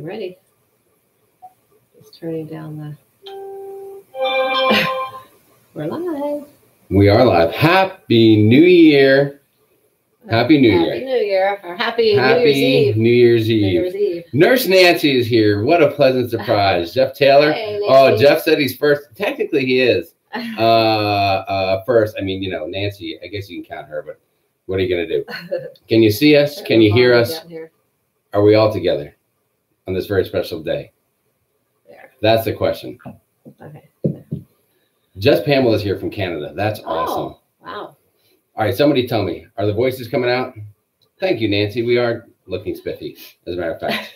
I'm ready. Just turning down the... We're live. We are live. Happy New Year. Happy New Year. Happy New Year. Or happy New Year's Eve. New Year's Eve. New Year's Eve. Nurse Nancy is here. What a pleasant surprise. Jeff Taylor. Hey, oh, Jeff said he's first. Technically, he is first. I mean, you know, Nancy, I guess you can count her, but what are you going to do? Can you see us? Can you hear us? Are we all together on this very special day? There. That's the question. Okay. Just Pamela's here from Canada. That's awesome. Wow. All right, somebody tell me, are the voices coming out? Thank you, Nancy. We are looking spiffy, as a matter of fact.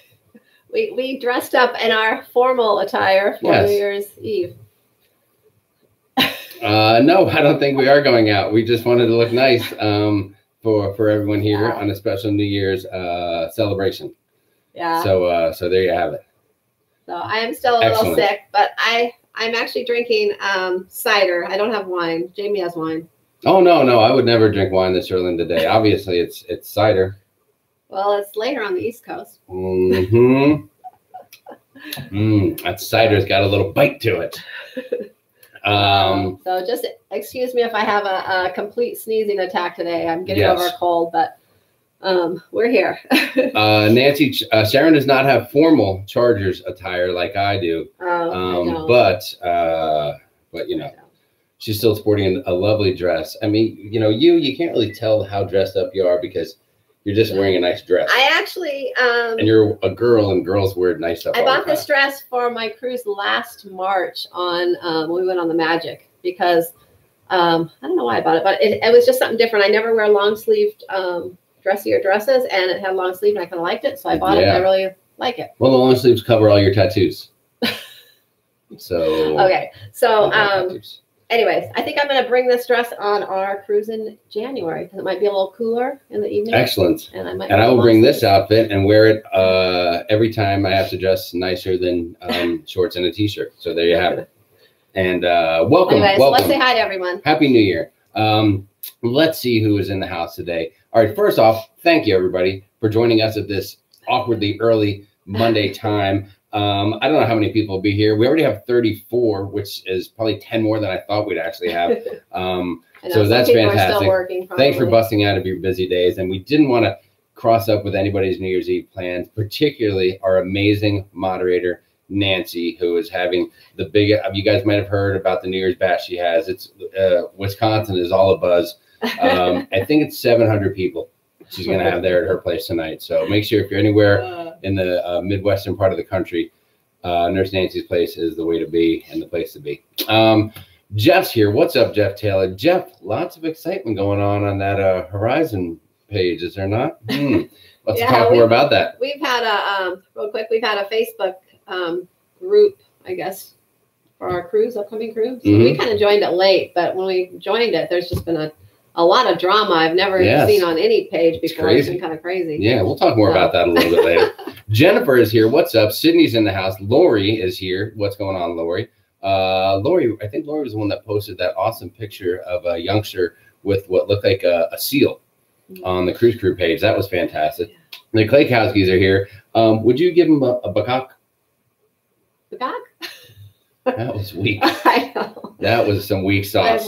we dressed up in our formal attire for New Year's Eve. No, I don't think we are going out. We just wanted to look nice for everyone here on a special New Year's celebration. Yeah. So there you have it. So I am still a little sick, but I'm actually drinking cider. I don't have wine. Jamie has wine. Oh, no. I would never drink wine this early in the day. Obviously, it's cider. Well, it's later on the East Coast. Mm-hmm. That cider's got a little bite to it. So just excuse me if I have a complete sneezing attack today. I'm getting over a cold, but we're here. Nancy, Sharon does not have formal Chargers attire like I do. But you know, she's still sporting a lovely dress. I mean, you know, you can't really tell how dressed up you are because you're just wearing a nice dress. I actually and you're a girl, and girls wear nice stuff. I bought this dress for my cruise last March on when we went on the Magic because I don't know why I bought it, but it was just something different. I never wear long sleeved dressier dresses, and it had long sleeve, and I kind of liked it, so I bought it. And I really like it. Well, the long sleeves cover all your tattoos. So okay, so anyways, I think I'm going to bring this dress on our cruise in January because it might be a little cooler in the evening. Excellent. And I will bring this outfit and wear it every time I have to dress nicer than shorts and a t-shirt. So there you have it. And welcome. Anyways, let's say hi to everyone. Happy New Year. Let's see who is in the house today. All right. First off, thank you everybody for joining us at this awkwardly early Monday time. I don't know how many people will be here. We already have 34, which is probably 10 more than I thought we'd actually have. So that's fantastic. Thanks for busting out of your busy days. And we didn't want to cross up with anybody's New Year's Eve plans, particularly our amazing moderator, Nancy, who is having the big, you guys might have heard about the New Year's bash she has. It's Wisconsin is all abuzz. I think it's 700 people she's going to have there at her place tonight. So make sure if you're anywhere in the Midwestern part of the country, Nurse Nancy's place is the way to be and the place to be. Jeff's here. What's up, Jeff Taylor? Jeff, lots of excitement going on that Horizon page, is there not? Let's talk more about that. We've had a, real quick, we've had a Facebook group, I guess, for our cruise, upcoming cruise. So we kind of joined it late, but when we joined it, there's just been a lot of drama I've never seen on any page before. It's been kind of crazy. Yeah, we'll talk more about that a little bit later. Jennifer is here. What's up? Sydney's in the house. Lori is here. What's going on, Lori? Lori, I think Lori was the one that posted that awesome picture of a youngster with what looked like a seal on the Cruise Crew page. That was fantastic. The Claykowskis are here. Would you give them a bakak? Bakak? That was weak. I know. That was some weak sauce.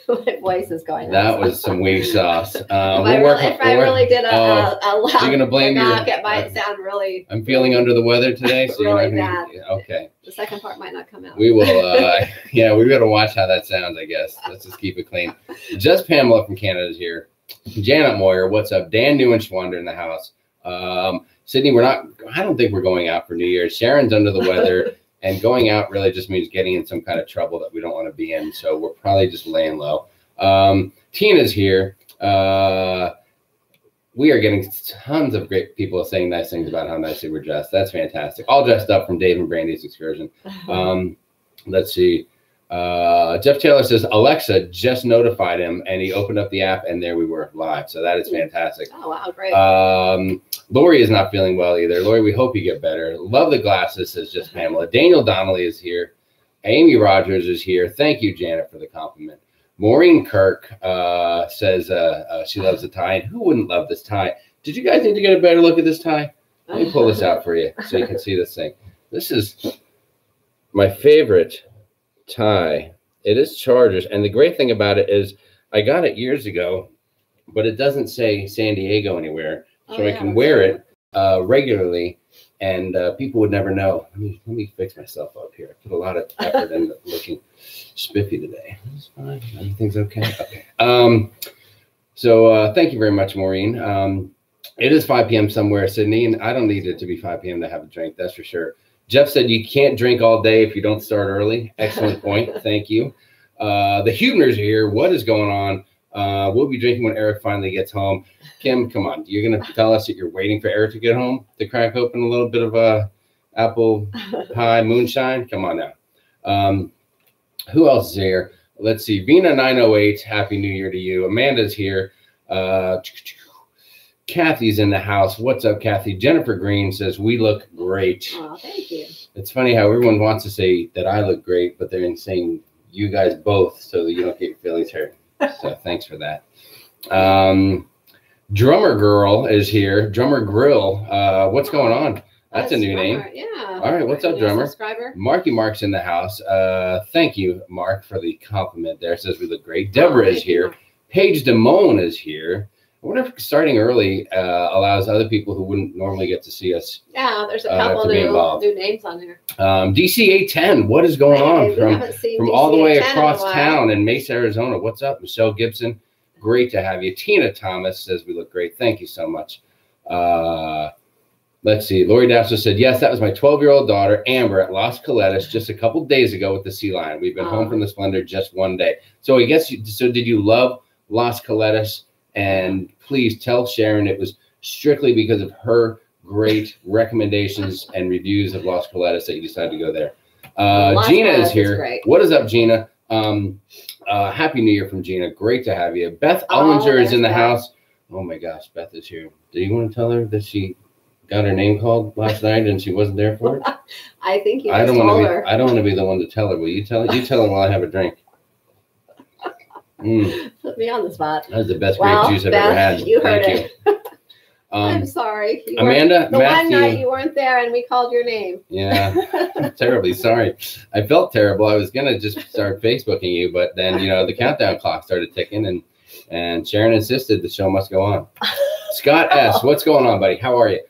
My voice is going. That was some weak sauce. If I really did a loud you're gonna blame it might sound really. I'm feeling under the weather today, so really you're not bad. Okay. The second part might not come out. We will. Yeah, we gotta watch how that sounds. I guess let's just keep it clean. Just Pamela from Canada is here. Janet Moyer, what's up? Dan Neuenschwander in the house. Sydney, we're not. I don't think we're going out for New Year's. Sharon's under the weather. And going out really just means getting in some kind of trouble that we don't want to be in. So we're probably just laying low. Tina's here. We are getting tons of great people saying nice things about how nicely we're dressed. That's fantastic. All dressed up from Dave and Brandy's excursion. Let's see. Jeff Taylor says, Alexa just notified him, and he opened up the app, and there we were live. So that is fantastic. Oh, wow, great. Lori is not feeling well either. Lori, we hope you get better. Love the glasses, says just Pamela. Daniel Donnelly is here. Amy Rogers is here. Thank you, Janet, for the compliment. Maureen Kirk says she loves the tie. And who wouldn't love this tie? Did you guys need to get a better look at this tie? Let me pull this out for you so you can see this thing. This is my favorite tie. It is Chargers. And the great thing about it is I got it years ago, but it doesn't say San Diego anywhere. So I can wear it regularly, and people would never know. Let me fix myself up here. I put a lot of effort into looking spiffy today. It's fine. Everything's okay. Okay. So thank you very much, Maureen. It is 5 p.m. somewhere, Sydney, and I don't need it to be 5 p.m. to have a drink. That's for sure. Jeff said you can't drink all day if you don't start early. Excellent point. Thank you. The Hubners are here. What is going on? We'll be drinking when Eric finally gets home. Kim, come on. You're going to tell us that you're waiting for Eric to get home to crack open a little bit of apple pie moonshine? Come on now. Who else is here? Let's see. Vina908, Happy New Year to you. Amanda's here. Kathy's in the house. What's up, Kathy? Jennifer Green says, we look great. Oh, thank you. It's funny how everyone wants to say that I look great, but they're saying you guys both so that you don't get your feelings hurt. So thanks for that. Drummer Girl is here. Drummer Grill. What's going on? That's a new name. Yeah. All right. What's up, Drummer? Subscriber. Marky Mark's in the house. Thank you, Mark, for the compliment there. Says we look great. Deborah is here. Paige Damone is here. I wonder if starting early allows other people who wouldn't normally get to see us. Yeah, there's a couple new names on here. DC810, what is going on from all the way across town in Mesa, Arizona? What's up, Michelle Gibson? Great to have you. Tina Thomas says we look great. Thank you so much. Let's see. Lori Dasser said, yes, that was my 12-year-old daughter, Amber, at Las Coletas just a couple days ago with the sea lion. We've been home from the Splendor just one day. So I guess, so did you love Las Coletas? And please tell Sharon it was strictly because of her great recommendations and reviews of Las Coletas that you decided to go there. Gina is here. What is up, Gina? Happy New Year from Gina. Great to have you. Beth Ollinger is in the house. Oh my gosh, Beth is here. Do you want to tell her that she got her name called last night and she wasn't there for it? I think you just told her. I don't want to be the one to tell her. Will you tell her? You tell her while I have a drink. Put me on the spot. That was the best grape juice I've ever had. You heard it. I'm sorry. Amanda, the one night you weren't there and we called your name. Yeah, I'm terribly sorry. I felt terrible. I was going to just start Facebooking you, but then, you know, the countdown clock started ticking and Sharon insisted the show must go on. Scott S., what's going on, buddy? How are you?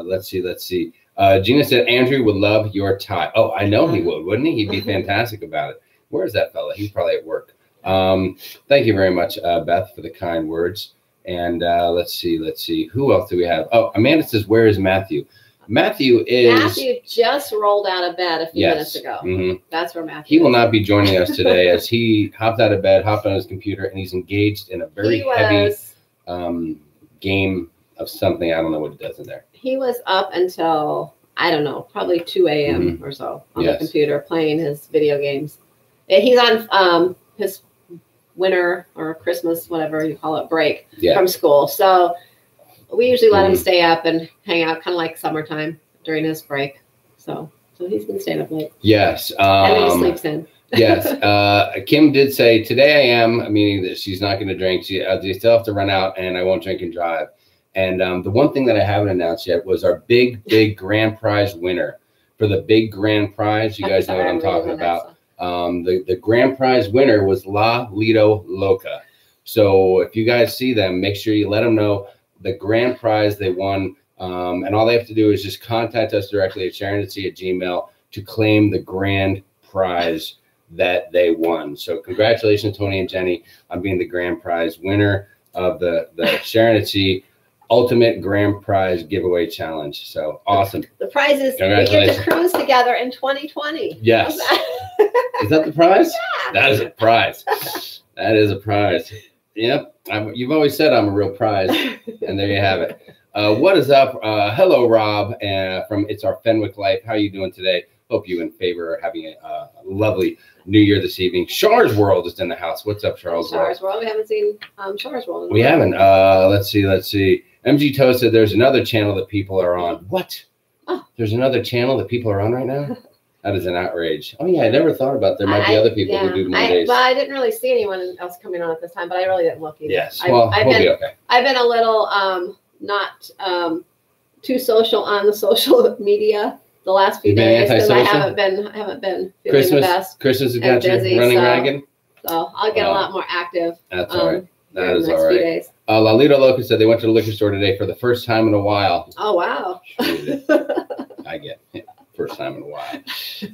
Let's see. Gina said, Andrew would love your tie. Oh, I know he would, wouldn't he? He'd be fantastic about it. Where's that fella? He's probably at work. Thank you very much, Beth, for the kind words. And let's see. Who else do we have? Oh, Amanda says, where is Matthew? Matthew just rolled out of bed a few minutes ago. That's where Matthew is. He will not be joining us today as he hopped out of bed, hopped on his computer, and he's engaged in a very heavy game of something. I don't know what he does in there. He was up until, I don't know, probably 2 a.m. or so on the computer playing his video games. He's on his winter or Christmas, whatever you call it, break from school. So we usually let him stay up and hang out, kind of like summertime during his break. So he's been staying up late. Yes. And then he sleeps in. Yes. Kim did say, today I am, meaning that she's not going to drink. They still have to run out and I won't drink and drive. And the one thing that I haven't announced yet was our big grand prize winner for the big grand prize. You guys know what I'm talking about. The grand prize winner was La Lido Loca. So if you guys see them, make sure you let them know the grand prize they won. And all they have to do is just contact us directly at sharonatsea@gmail.com to claim the grand prize that they won. So congratulations, Tony and Jenny, on being the grand prize winner of the Sharon at Sea Ultimate Grand Prize Giveaway Challenge. So awesome. The prize is we get to cruise together in 2020. Yes. Is that the prize? Yeah. That is a prize. That is a prize. Yep. You've always said I'm a real prize. And there you have it. What is up? Hello, Rob, from It's Our Fenwick Life. How are you doing today? Hope you and Favor are having a lovely New Year this evening. Char's World is in the house. What's up, Charles? Char's World. We haven't seen Char's World. We haven't. Let's see. MG Toe said there's another channel that people are on. What? Oh. There's another channel that people are on right now? That is an outrage. Oh, yeah. I never thought about there might be other people who do Mondays. Well, I didn't really see anyone else coming on at this time, but I really didn't look either. Yes. Well, we'll be okay. I've been a little not too social on the social media the last few days because I haven't been feeling the best. Christmas has got you running ragged. So I'll get a lot more active. That's all right. That is all right. Days. Lalita Locust said they went to the liquor store today for the first time in a while. Oh wow! I get it. First time in a while.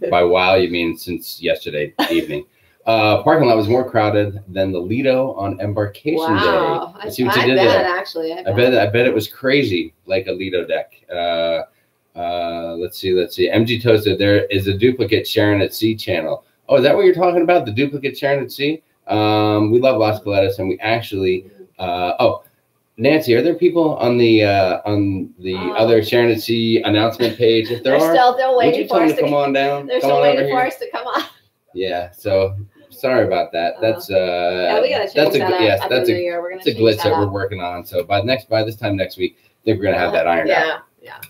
By while you mean since yesterday evening. Parking lot was more crowded than the Lido on Embarkation Day. I see what you did there. Actually, I bet it was crazy, like a Lido deck. Let's see. MG Toasted, there is a duplicate Sharon at Sea channel. Oh, is that what you're talking about? The duplicate Sharon at Sea? We love Las Coletas, and we actually. Nancy, are there people on the other Sharon at Sea announcement page? If there are, still waiting for us to come on down. They're still waiting for us to come on. Yeah. So sorry about that. That's yeah, we gotta change that up. That's a glitch that we're working on. So by this time next week, I think we're gonna have that ironed out. Yeah.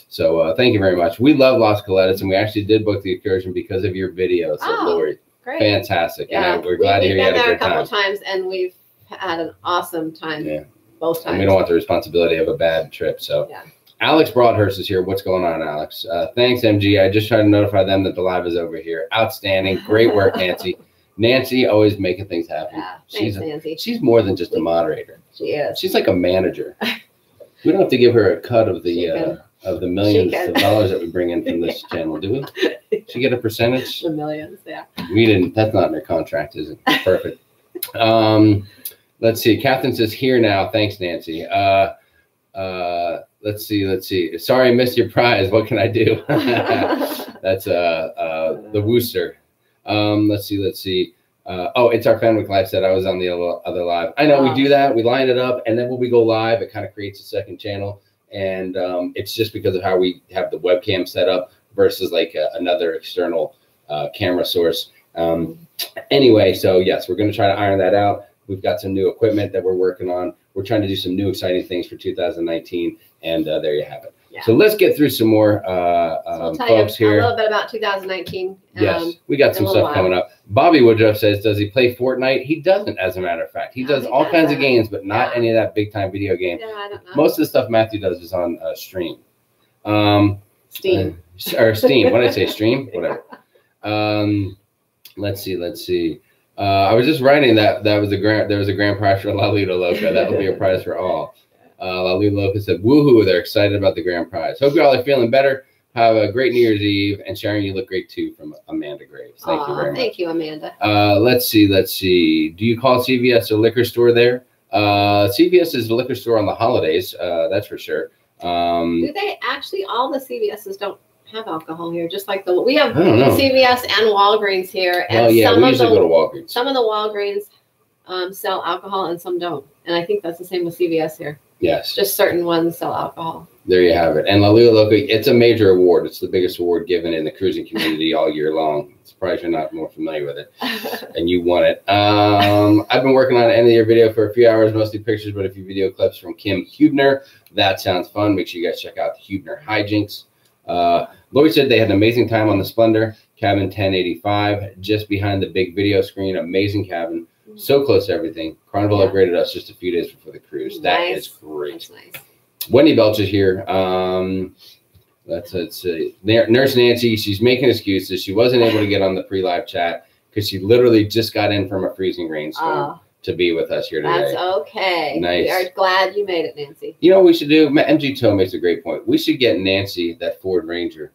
So thank you very much. We love Las Coletas, and we actually did book the excursion because of your video. So Lori, great, fantastic. Yeah, and we're glad to hear you had a good time. We've been there a couple times, and we've had an awesome time. Yeah. Both times. And we don't want the responsibility of a bad trip. So Alex Broadhurst is here. What's going on, Alex? Thanks, MG. I just tried to notify them that the live is over here. Outstanding. Great work, Nancy. Nancy always making things happen. Yeah, thanks, Nancy. She's more than just a moderator. She is. She's like a manager. We don't have to give her a cut of the millions of dollars that we bring in from this channel, do we? She get a percentage? The millions, yeah. We didn't. That's not in her contract, is it? Perfect. Let's see. Catherine says here now. Thanks, Nancy. Let's see. Sorry, I missed your prize. What can I do? That's the Wooster. Let's see. Oh, it's our Fenwick Live set. I was on the other live. I know we do that. We line it up, and then when we go live, it kind of creates a second channel. And it's just because of how we have the webcam set up versus like another external camera source. Anyway, so yes, we're going to try to iron that out. We've got some new equipment that we're working on. We're trying to do some new exciting things for 2019, and there you have it. Yeah. So let's get through some more folks here. A little bit about 2019. Yes, we got some stuff coming up. Bobby Woodruff says, does he play Fortnite? He doesn't, as a matter of fact. He does all kinds of games, but not any of that big-time video game. Yeah, I don't know. Most of the stuff Matthew does is on stream. Steam. Or Steam. What did I say? Stream? Whatever. Let's see. I was just writing that there was a grand prize for Lalita Loca. That will be a prize for all. Lalita Loca said, woohoo, they're excited about the grand prize. Hope you all are feeling better. Have a great New Year's Eve. And Sharon, you look great too, from Amanda Graves. Thank you very much. Thank you, Amanda. Let's see. Do you call CVS a liquor store there? CVS is a liquor store on the holidays. That's for sure. Do they actually, all the CVSs don't have alcohol here, just like we have CVS and Walgreens here, and we usually go to Walgreens. Some of the Walgreens sell alcohol and some don't, and I think that's the same with CVS here. Yes, just certain ones sell alcohol. There you have it. And Lalita Loca, it's a major award. It's the biggest award given in the cruising community all year long. I'm surprised you're not more familiar with it, and you won it. I've been working on an end of year video for a few hours, mostly pictures, but a few video clips from Kim Hubner. That sounds fun. Make sure you guys check out the Hubner hijinks. Lori said they had an amazing time on the Splendor, cabin 1085, just behind the big video screen. Amazing cabin, so close to everything. Carnival upgraded us just a few days before the cruise. That is great. That's nice. Wendy Belch is here. Let's see. Nurse Nancy, she's making excuses. She wasn't able to get on the pre-live chat because she literally just got in from a freezing rainstorm to be with us here today. That's okay. Nice. We are glad you made it, Nancy. You know what we should do? MG Toe makes a great point. We should get Nancy that Ford Ranger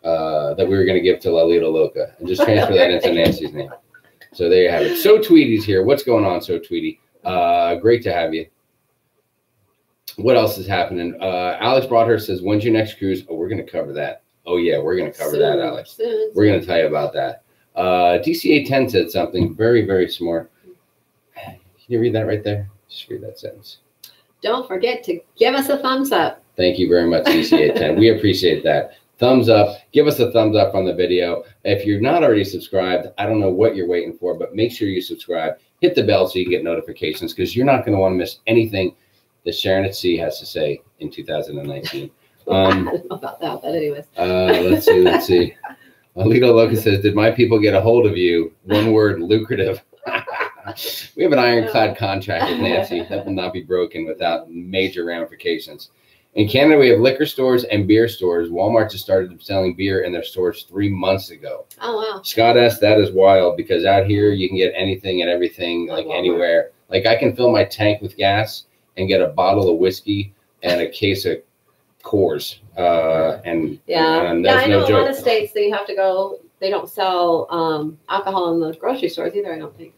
that we were going to give to Lalita Loca and just transfer that into Nancy's name. So there you have it. So Tweety's here. What's going on, So Tweety? Great to have you. What else is happening? Alex Broadhurst says, when's your next cruise? Oh, we're going to cover that. Oh, yeah, we're going to cover that, Alex. We're going to tell you about that. DCA 10 said something very, very smart. Can you read that right there? Just read that sentence. Don't forget to give us a thumbs up. Thank you very much, DCA 10. We appreciate that. Thumbs up. Give us a thumbs up on the video. If you're not already subscribed, I don't know what you're waiting for, but make sure you subscribe. Hit the bell so you can get notifications because you're not going to want to miss anything that Sharon at Sea has to say in 2019. I don't know about that, but anyways. Let's see. Alito Locus says, did my people get a hold of you? One word, lucrative. We have an ironclad contract with Nancy that will not be broken without major ramifications. In Canada, we have liquor stores and beer stores. Walmart just started selling beer in their stores 3 months ago. Oh, wow. Scott S., that is wild because out here you can get anything and everything, like anywhere. Like I can fill my tank with gas and get a bottle of whiskey and a case of Coors. And I that's know no a joke. lot of states that you have to go, they don't sell alcohol in the grocery stores either, I don't think.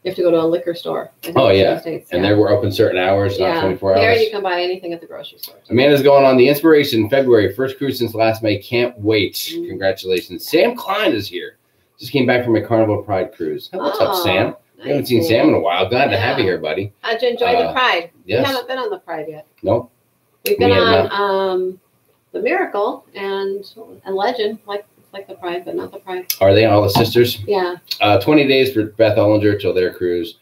You have to go to a liquor store. Oh, yeah. States, and they were open certain hours, not 24 hours. Here you can buy anything at the grocery store. Amanda's going on the Inspiration February. First cruise since last May. Can't wait. Congratulations. Sam Klein is here. Just came back from a Carnival Pride cruise. Hey, what's up, Sam? Nice. We haven't seen Sam in a while. Glad to have you here, buddy. How'd you enjoy the Pride? Yes. We haven't been on the Pride yet. Nope. We've been on the Miracle and Legend, like the Pride, but not the Pride. Are they all the sisters? Yeah. 20 days for Beth Ollinger till their cruise.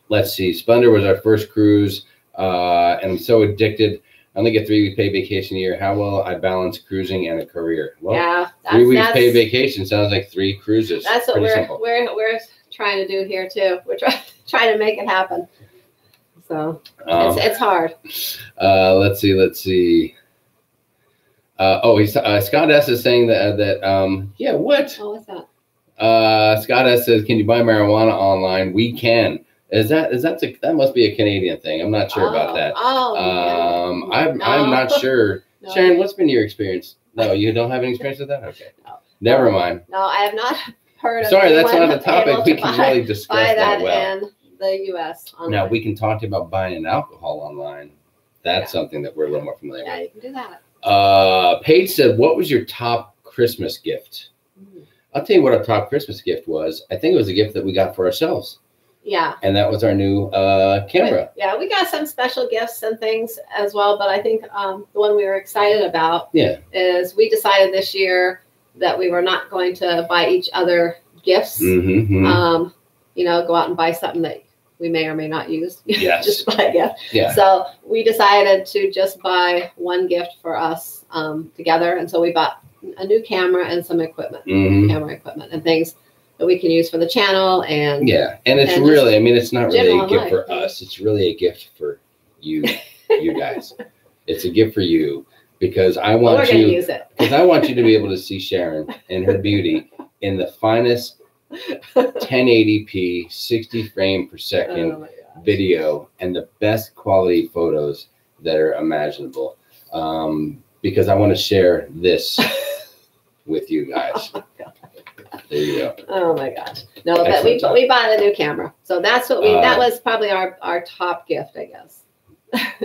Let's see. Splendor was our first cruise, and I'm so addicted. I only get 3 weeks paid vacation a year. How will I balance cruising and a career? Well, 3 weeks paid vacation sounds like 3 cruises. That's what we're trying to do here too. We're trying to make it happen. So it's hard. Let's see. Scott S is saying that yeah, what? Oh, what's that? Scott S says, can you buy marijuana online? We can. That must be a Canadian thing. I'm not sure about that. I'm not sure. No. Sharon, what's been your experience? No, you don't have any experience with that? Okay. No. Never mind. No, I have not heard of Sorry, that's not a topic we can really discuss that well. In the US online. Now we can talk about buying alcohol online. That's something that we're a little more familiar with. Yeah, you can do that. Paige said, what was your top Christmas gift? I'll tell you what our top Christmas gift was. I think it was a gift that we got for ourselves. Yeah. And that was our new camera. We got some special gifts and things as well. But I think the one we were excited about is we decided this year that we were not going to buy each other gifts. Go out and buy something that we may or may not use. Yes. Just buy a gift. Yeah. So we decided to just buy one gift for us together. And so we bought a new camera and some equipment, camera equipment and things that we can use for the channel. And it's really, it's not really a gift for us. It's really a gift for you guys. It's a gift for you because I want you to use it. Because I want you to be able to see Sharon and her beauty in the finest 1080p 60 frame per second video and the best quality photos that are imaginable. Because I want to share this with you guys. There you go. Oh my gosh. No, but we bought a new camera. So that's what that was probably our top gift, I guess.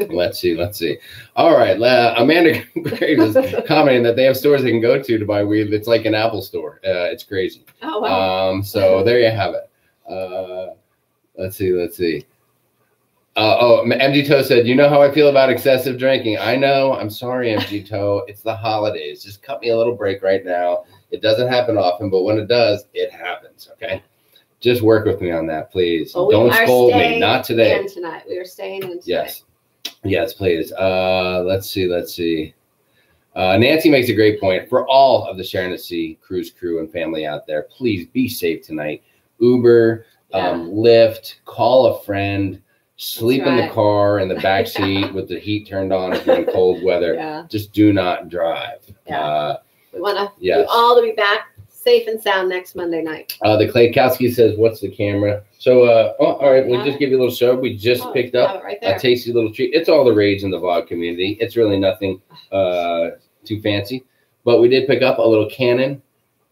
Let's see. All right. Amanda Graves is commenting that they have stores they can go to buy weed. It's like an Apple store. It's crazy. Oh, wow. So there you have it. Let's see. MG Toe said, you know how I feel about excessive drinking. I know. I'm sorry, MG Toe. It's the holidays. Just cut me a little break right now. It doesn't happen often, but when it does, it happens. Okay. Just work with me on that, please. Well, don't scold me. Not today. Tonight. We are staying in tonight. Yes, please. Let's see. Nancy makes a great point. For all of the Sharonatsea cruise crew and family out there, please be safe tonight. Uber, Lyft, call a friend, sleep in the car in the back seat with the heat turned on if you're in cold weather. Just do not drive. We want you all to be back safe and sound next Monday night. The Klaykowski says, what's the camera? So, all right, we'll just give you a little show. We just picked up a tasty little treat. It's all the rage in the vlog community. It's really nothing too fancy. But we did pick up a little Canon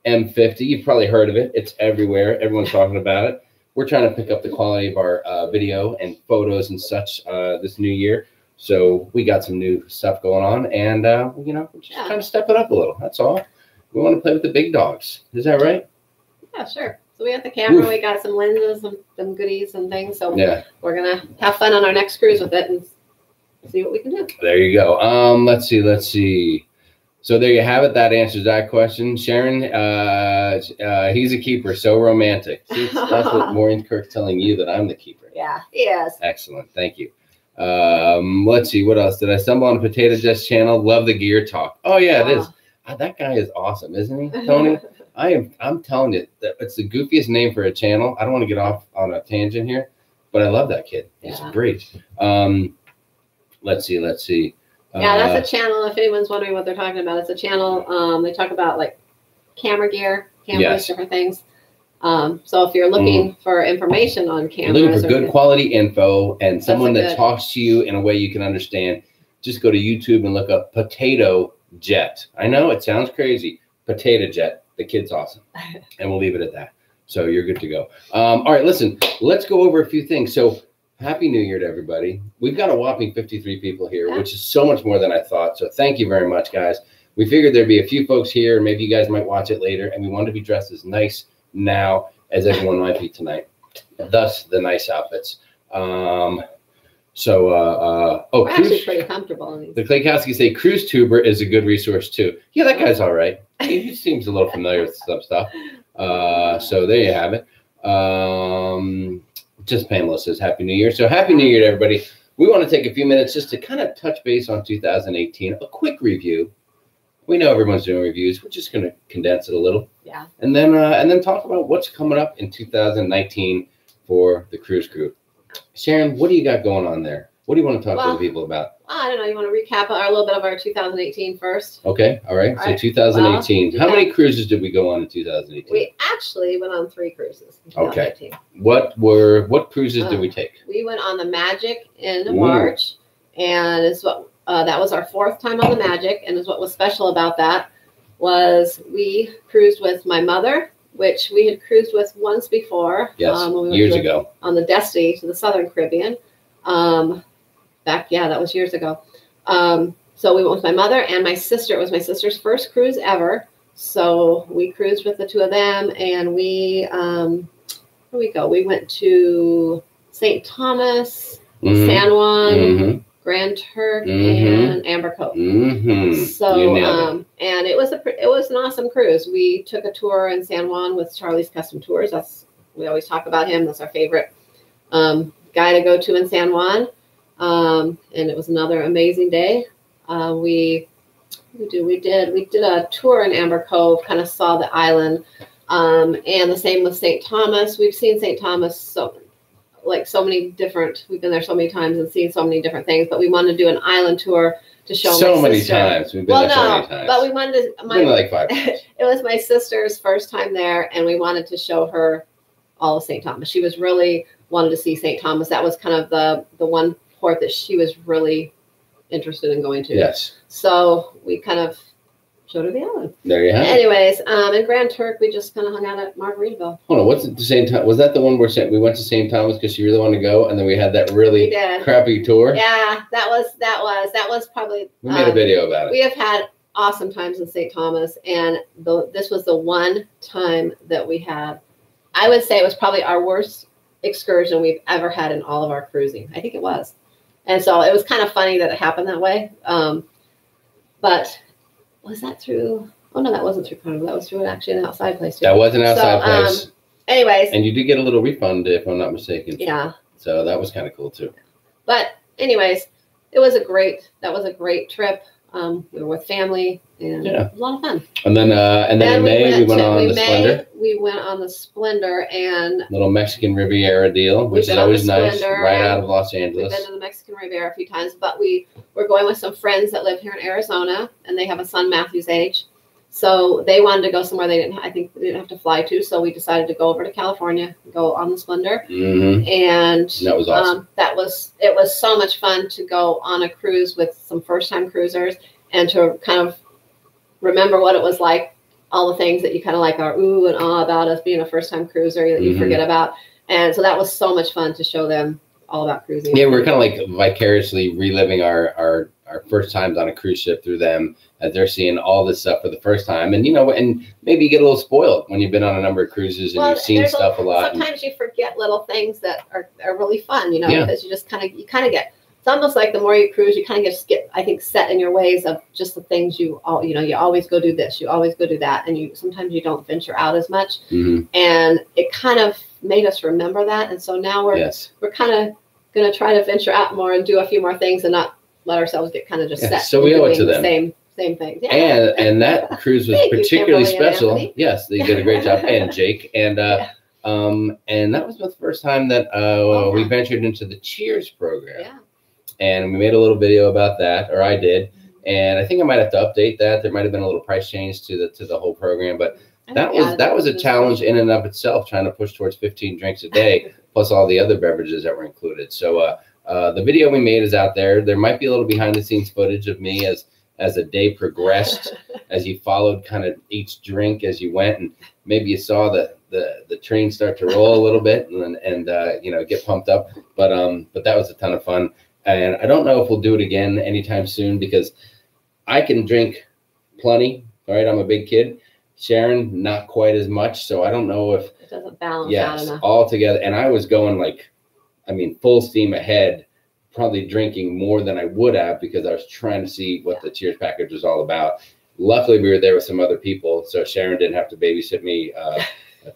M50. You've probably heard of it. It's everywhere. Everyone's talking about it. We're trying to pick up the quality of our video and photos and such this new year. So we got some new stuff going on. And, we're just trying to step it up a little. That's all. We want to play with the big dogs. Is that right? Yeah, sure. So we got the camera. We got some lenses and some goodies and things. So we're going to have fun on our next cruise with it and see what we can do. There you go. Let's see. So there you have it. That answers that question. Sharon, he's a keeper. So romantic. See, that's what Maureen Kirk's telling you, that I'm the keeper. Yeah, he is. Excellent. Thank you. Let's see. What else? Did I stumble on a Potato Jess channel? Love the gear talk. Oh, yeah, it is. That guy is awesome, isn't he, Tony? I'm telling you that it's the goofiest name for a channel. I don't want to get off on a tangent here, but I love that kid. He's great. Let's see. Yeah, that's a channel. If anyone's wondering what they're talking about, it's a channel. They talk about like camera gear, cameras, different things. So if you're looking for information on cameras, looking for good quality info and someone that talks to you in a way you can understand, just go to YouTube and look up Potato Jet. I know it sounds crazy. Potato Jet. The kid's awesome. And we'll leave it at that. So you're good to go. All right, listen, let's go over a few things. So Happy New Year to everybody. We've got a whopping 53 people here, which is so much more than I thought. So thank you very much, guys. We figured there'd be a few folks here. Maybe you guys might watch it later. And we wanted to be dressed as nice now as everyone might be tonight. Thus, the nice outfits. We're actually pretty comfortable in these. The Klaykowski say Cruise Tuber is a good resource too. Yeah, that guy's all right. He seems a little familiar with some stuff. So there you have it. Just Pamela says Happy New Year. So Happy New Year to everybody. We want to take a few minutes just to kind of touch base on 2018. A quick review. We know everyone's doing reviews. We're just going to condense it a little. Yeah. And then talk about what's coming up in 2019 for the Cruise Crew. Sharon, what do you got going on there? What do you want to talk to the people about? I don't know. You want to recap a little bit of our 2018 first? Okay. All right. So 2018. How many cruises did we go on in 2018? We actually went on 3 cruises in 2018. Okay. What cruises did we take? We went on the Magic in March, and it's what that was our 4th time on the Magic, and is what was special about that was we cruised with my mother, which we had cruised with once before. Yes, years ago. On the Destiny to the Southern Caribbean. That was years ago. So we went with my mother and my sister. It was my sister's first cruise ever. So we cruised with the 2 of them, and we, where we go? We went to St. Thomas, San Juan, Grand Turk, and Amber Cove. So, and it was an awesome cruise. We took a tour in San Juan with Charlie's Custom Tours. We always talk about him. That's our favorite guy to go to in San Juan. And it was another amazing day. We did a tour in Amber Cove, kind of saw the island. And the same with St. Thomas. We've seen St. Thomas so many different, we've been there so many times and seen so many different things, but we wanted to do an island tour to show so many times. We've been there so many times. But we wanted to, been like 5 times. It was my sister's first time there, and we wanted to show her all of St. Thomas. She was really wanted to see St. Thomas. That was kind of the one port that she was really interested in going to. Yes. So we kind of showed her the island. There you have it. Anyways, in Grand Turk, we just kind of hung out at Margaritaville. Hold on, what's at the same time? Was that the one where we went to St. Thomas because she really wanted to go, and then we had that really crappy tour? Yeah, that was probably. We made a video about it. We have had awesome times in St. Thomas, and this was the one time that we had. I would say it was probably our worst excursion we've ever had in all of our cruising. I think it was. And so it was kind of funny that it happened that way. But was that through? Oh, no, that wasn't through Carnival. That was through actually an outside place, too. That was an outside place. Anyways. And you did get a little refund, if I'm not mistaken. Yeah. So that was kind of cool, too. But anyways, that was a great trip. We were with family, and it was a lot of fun. And then in May, we went on the Splendor. We went on the Splendor and little Mexican Riviera deal, which is always nice, right out of Los Angeles. We've been to the Mexican Riviera a few times, but we were going with some friends that live here in Arizona, and they have a son Matthew's age. So they wanted to go somewhere they didn't have to fly to. So we decided to go over to California, go on the Splendor, and that was awesome. It was so much fun to go on a cruise with some first-time cruisers and to kind of remember what it was like, all the things that you kind of like are ooh and ah about us being a first-time cruiser that you forget about. And so that was so much fun to show them all about cruising. Yeah, we're kind of like vicariously reliving our first times on a cruise ship through them as they're seeing all this stuff for the first time. And, and maybe you get a little spoiled when you've been on a number of cruises and you've seen stuff a lot. Sometimes you forget little things that are really fun, because you just kind of get, it's almost like the more you cruise, you kind of just get, I think, set in your ways of just the things you always go do this, you always go do that. And sometimes you don't venture out as much. And it kind of made us remember that. And so now we're kind of going to try to venture out more and do a few more things and not let ourselves get kind of just set. So we owe it to them. same thing. Yeah. And that cruise was particularly special. Yes, they did a great job. And Jake. And and that was the first time that we ventured into the Cheers program. Yeah. And we made a little video about that, or I did. And I think I might have to update that. There might have been a little price change to the whole program, but that was a challenge in and of itself, trying to push towards 15 drinks a day, plus all the other beverages that were included. So the video we made is out there. There might be a little behind the scenes footage of me as the day progressed, as you followed kind of each drink as you went, and maybe you saw the train start to roll a little bit and you know, get pumped up. But that was a ton of fun. And I don't know if we'll do it again anytime soon, because I can drink plenty. All right, I'm a big kid. Sharon, not quite as much. So I don't know if it doesn't balance out enough. All together. And I was going like, I mean, full steam ahead, probably drinking more than I would have, because I was trying to see what the Cheers package was all about. Luckily, we were there with some other people, so Sharon didn't have to babysit me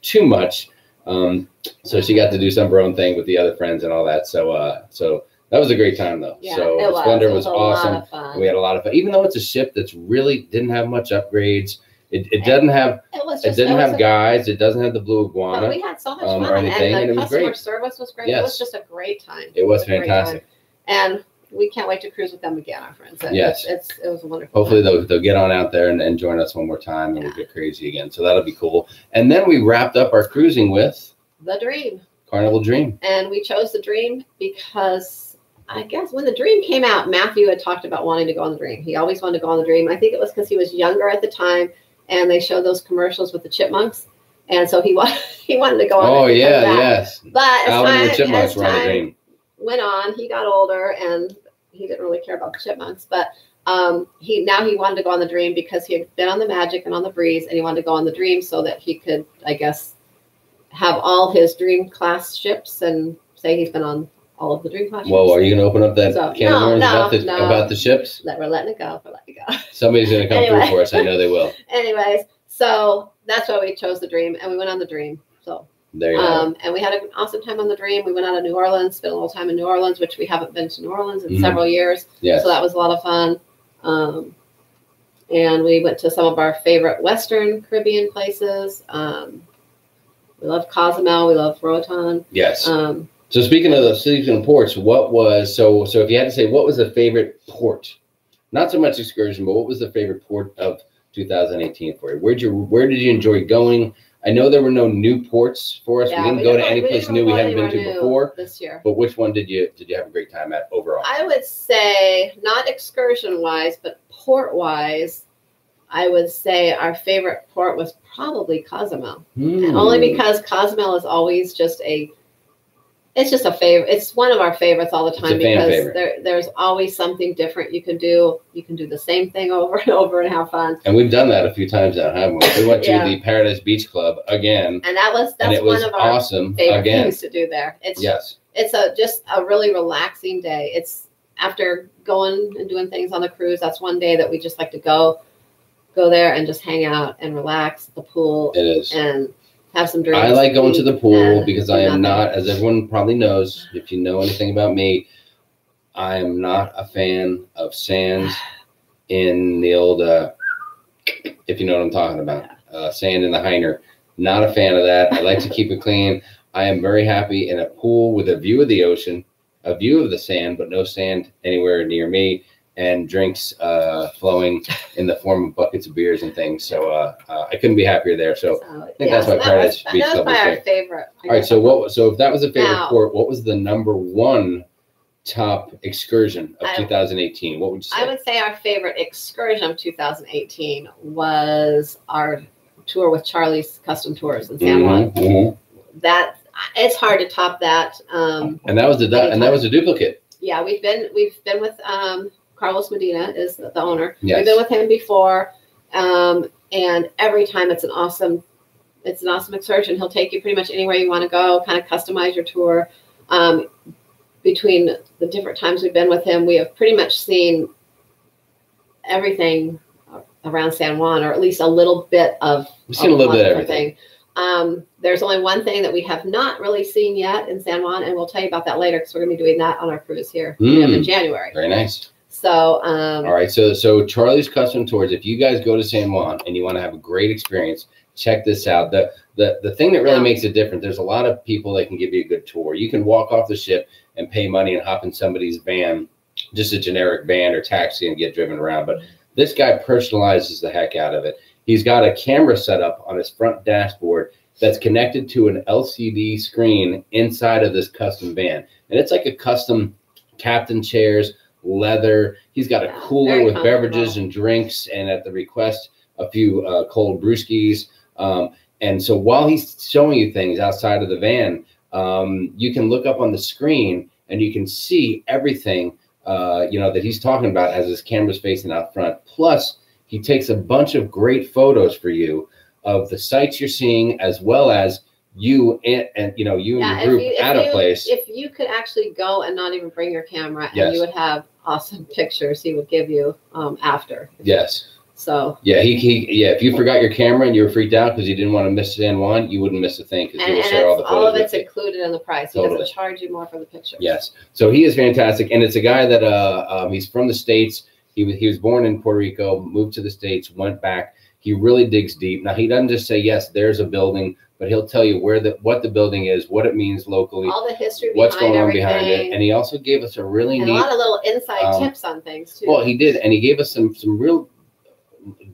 too much. So she got to do some of her own thing with the other friends and all that. So that was a great time, though. Yeah, so the Splendor was awesome. We had a lot of fun, even though it's a ship that's really didn't have much upgrades. It doesn't have guides. It doesn't have the blue iguana. But we had so much fun, or anything, and the customer service was great. Yes. It was just a great time. It was fantastic, and we can't wait to cruise with them again, our friends. It was a wonderful. Hopefully they'll get on out there and join us one more time, and we'll get crazy again. So that'll be cool. And then we wrapped up our cruising with the Dream, Carnival Dream, and we chose the Dream because I guess when the Dream came out, Matthew had talked about wanting to go on the Dream. He always wanted to go on the Dream. I think it was because he was younger at the time, and they showed those commercials with the chipmunks, and so he wanted to go on. Oh yeah, yes. But as time went on, he got older, and he didn't really care about the chipmunks. But he wanted to go on the Dream because he had been on the Magic and on the Breeze, and he wanted to go on the Dream so that he could, I guess, have all his Dream class ships and say he's been on all of the Dream class ships. Whoa, are you going to open up that can of worms about the ships? We're letting it go. We're letting it go. Somebody's going to come through for us. I know they will. Anyways, so that's why we chose the Dream, and we went on the Dream. So there you go. And we had an awesome time on the Dream. We went out of New Orleans, spent a little time in New Orleans, which we haven't been to New Orleans in several years. Yes. So that was a lot of fun. And we went to some of our favorite Western Caribbean places. We love Cozumel. We love Roatan. Yes. So speaking of ports, what was so if you had to say what was the favorite port, not so much excursion, but what was the favorite port of 2018 for you? Where did you enjoy going? I know there were no new ports for us. Yeah, we didn't go to any place new we hadn't been to before this year. But which one did you have a great time at overall? I would say not excursion wise, but port wise, I would say our favorite port was probably Cozumel, and only because Cozumel is always just it's just a favorite. It's one of our favorites all the time because there's always something different you can do. You can do the same thing over and over and have fun. And we've done that a few times now, haven't we? We went to the Paradise Beach Club again. And that's one of our favorite things to do there. It's just a really relaxing day. It's after going and doing things on the cruise, that's one day that we just like to go there and just hang out and relax at the pool. It is. And have some drinks. I like going to the pool because I am not, as everyone probably knows, if you know anything about me, I am not a fan of sand in the old, if you know what I'm talking about, sand in the Heiner. Not a fan of that. I like to keep it clean. I am very happy in a pool with a view of the ocean, a view of the sand, but no sand anywhere near me, and drinks flowing in the form of buckets of beers and things. So I couldn't be happier there. So I think that's why Paradise Beach Club was our favorite. All right. So if that was a favorite port, what was the #1 top excursion of 2018? What would you say? I would say our favorite excursion of 2018 was our tour with Charlie's Custom Tours in San Juan. That it's hard to top that. And that was a duplicate. Yeah, we've been with Carlos Medina is the owner. Yes. We've been with him before, and every time it's an awesome excursion. He'll take you pretty much anywhere you want to go, kind of customize your tour. Between the different times we've been with him, we have pretty much seen everything around San Juan, or at least a little bit of. We've seen a little bit of everything. There's only one thing that we have not really seen yet in San Juan, and we'll tell you about that later because we're going to be doing that on our cruise here in January. Very nice. So, all right. So Charlie's Custom Tours, if you guys go to San Juan and you want to have a great experience, check this out. The thing that really makes it different, there's a lot of people that can give you a good tour. You can walk off the ship and pay money and hop in somebody's van, just a generic van or taxi, and get driven around. But this guy personalizes the heck out of it. He's got a camera set up on his front dashboard that's connected to an LCD screen inside of this custom van. And it's like a custom captain chairs, leather. He's got a cooler with beverages and drinks, and at the request, a few cold brewskis. And so while he's showing you things outside of the van, you can look up on the screen and you can see everything that he's talking about as his camera's facing out front. Plus, he takes a bunch of great photos for you of the sites you're seeing, as well as you and your group at a place. If you could actually go and not even bring your camera, and you would have awesome pictures he would give you after. Yes. So if you forgot your camera and you were freaked out because you didn't want to miss San Juan, you wouldn't miss a thing, because he will share all the photos. All of it's included in the price. He doesn't charge you more for the pictures. Yes. So he is fantastic, and it's a guy that he's from the States. He was born in Puerto Rico, moved to the States, went back. He really digs deep. Now, he doesn't just say, yes, there's a building, but he'll tell you what the building is, what it means locally, all the history, what's going on behind it. And he also gave us a really neat, a lot of little inside tips on things too. Well, he did, and he gave us some real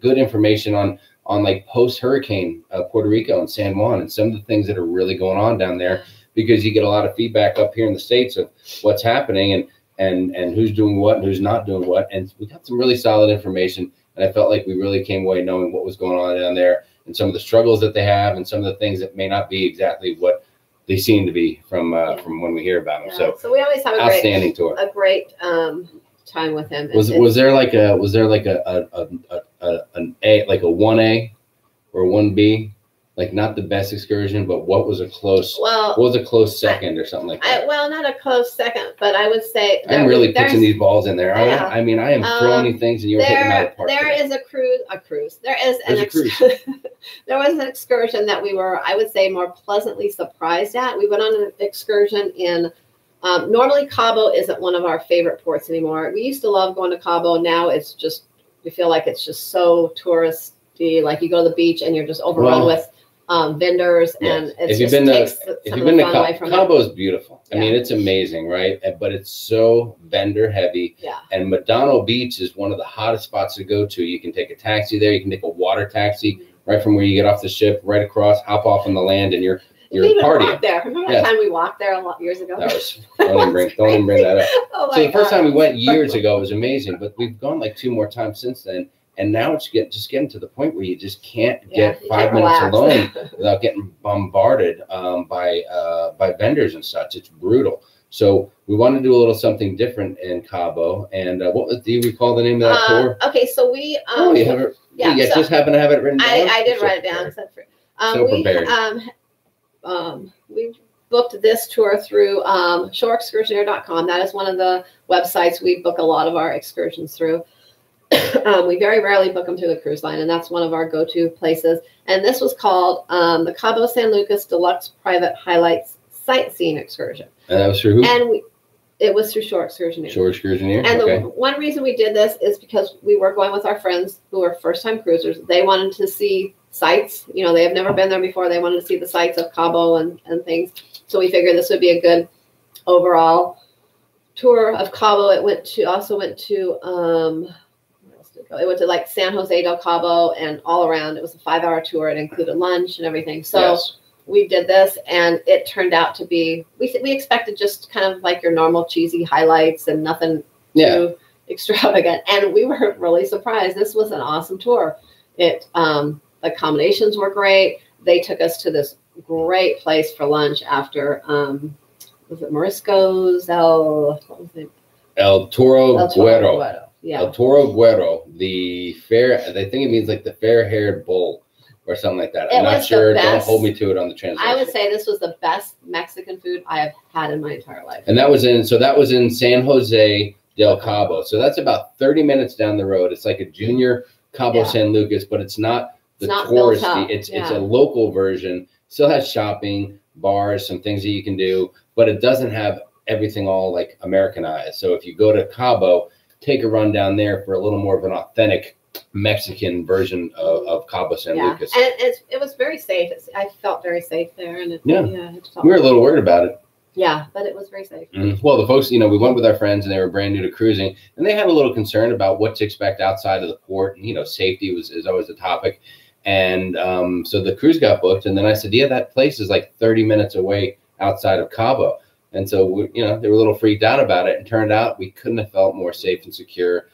good information on like post-hurricane Puerto Rico and San Juan, and some of the things that are really going on down there, because you get a lot of feedback up here in the States of what's happening and who's doing what and who's not doing what. And we got some really solid information. And I felt like we really came away knowing what was going on down there, and some of the struggles that they have, and some of the things that may not be exactly what they seem to be from when we hear about them. So we always have a great time with him. Was there like a 1A or a 1B? Like, not the best excursion, but what was a close second or something like that? Not a close second, but I would say I'm really pitching these balls in there. I mean, I am throwing these things and you're hitting them out of the park. There is a cruise. There was an excursion that we were, I would say, more pleasantly surprised at. We went on an excursion in, normally Cabo isn't one of our favorite ports anymore. We used to love going to Cabo. Now it's just, we feel like it's just so touristy. Like, you go to the beach and you're just overrun with vendors, and it just takes some of the fun away from it. Cabo is beautiful. I mean, it's amazing, right? But it's so vendor heavy. Yeah. And Madonna Beach is one of the hottest spots to go to. You can take a taxi there. You can take a water taxi right from where you get off the ship, right across, hop off on the land, and you're partying. There. Remember the time we walked there a lot years ago? That was, don't even bring that up. So the first time we went years ago was amazing, but we've gone like 2 more times since then. And now it's just getting to the point where you just can't get 5 minutes alone without getting bombarded by vendors and such. It's brutal. So we want to do a little something different in Cabo. And do you recall the name of that tour? Okay, so we you have it. Just happen to have it written down. I did write it down. Except for prepared. We booked this tour through shoreexcursioneer.com. That is one of the websites we book a lot of our excursions through. We very rarely book them through the cruise line, and that's one of our go-to places. And this was called the Cabo San Lucas Deluxe Private Highlights Sightseeing Excursion. And that was through who? And it was through Shore Excursioneer. Shore Excursioneer. And the one reason we did this is because we were going with our friends who are first-time cruisers. They wanted to see sights. You know, they have never been there before. They wanted to see the sights of Cabo and things. So we figured this would be a good overall tour of Cabo. It went to like San Jose del Cabo and all around. It was a 5-hour tour. It included lunch and everything. So we did this, and it turned out to be, we expected just kind of like your normal cheesy highlights and nothing too extravagant. And we were really surprised. This was an awesome tour. The accommodations were great. They took us to this great place for lunch after, was it Morisco's? El Toro Guero. Yeah. El Toro Guero, the fair, I think it means like the fair-haired bull or something like that. I'm not sure. Don't hold me to it on the translation. I would say this was the best Mexican food I have had in my entire life. And that was in San Jose del Cabo. So that's about 30 minutes down the road. It's like a junior Cabo San Lucas, but it's not the touristy. It's a local version. Still has shopping, bars, some things that you can do, but it doesn't have everything all like Americanized. So if you go to Cabo, take a run down there for a little more of an authentic Mexican version of Cabo San Lucas. And it was very safe. I felt very safe there. And we were a little worried about it. Yeah, but it was very safe. Well, the folks, we went with our friends and they were brand new to cruising, and they had a little concern about what to expect outside of the port. Safety is always a topic. And so the cruise got booked, and then I said, yeah, that place is like 30 minutes away outside of Cabo. And so, they were a little freaked out about it, and turned out we couldn't have felt more safe and secure.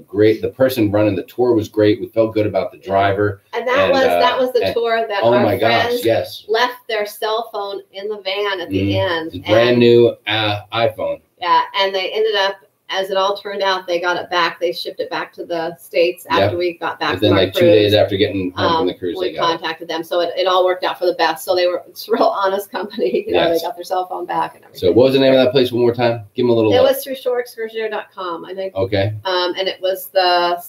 Great. The person running the tour was great. We felt good about the driver. And that was the tour that our friends left their cell phone in the van at the end. Brand new iPhone. Yeah, and they ended up, as it all turned out, they got it back. They shipped it back to the States after we got back from our cruise. 2 days after getting home from the cruise, we contacted them. So it all worked out for the best. So it's a real honest company. They got their cell phone back and everything. So what was the name of that place one more time? Give them a little It was through shoreexcursionaire.com, I think. Okay. And it was the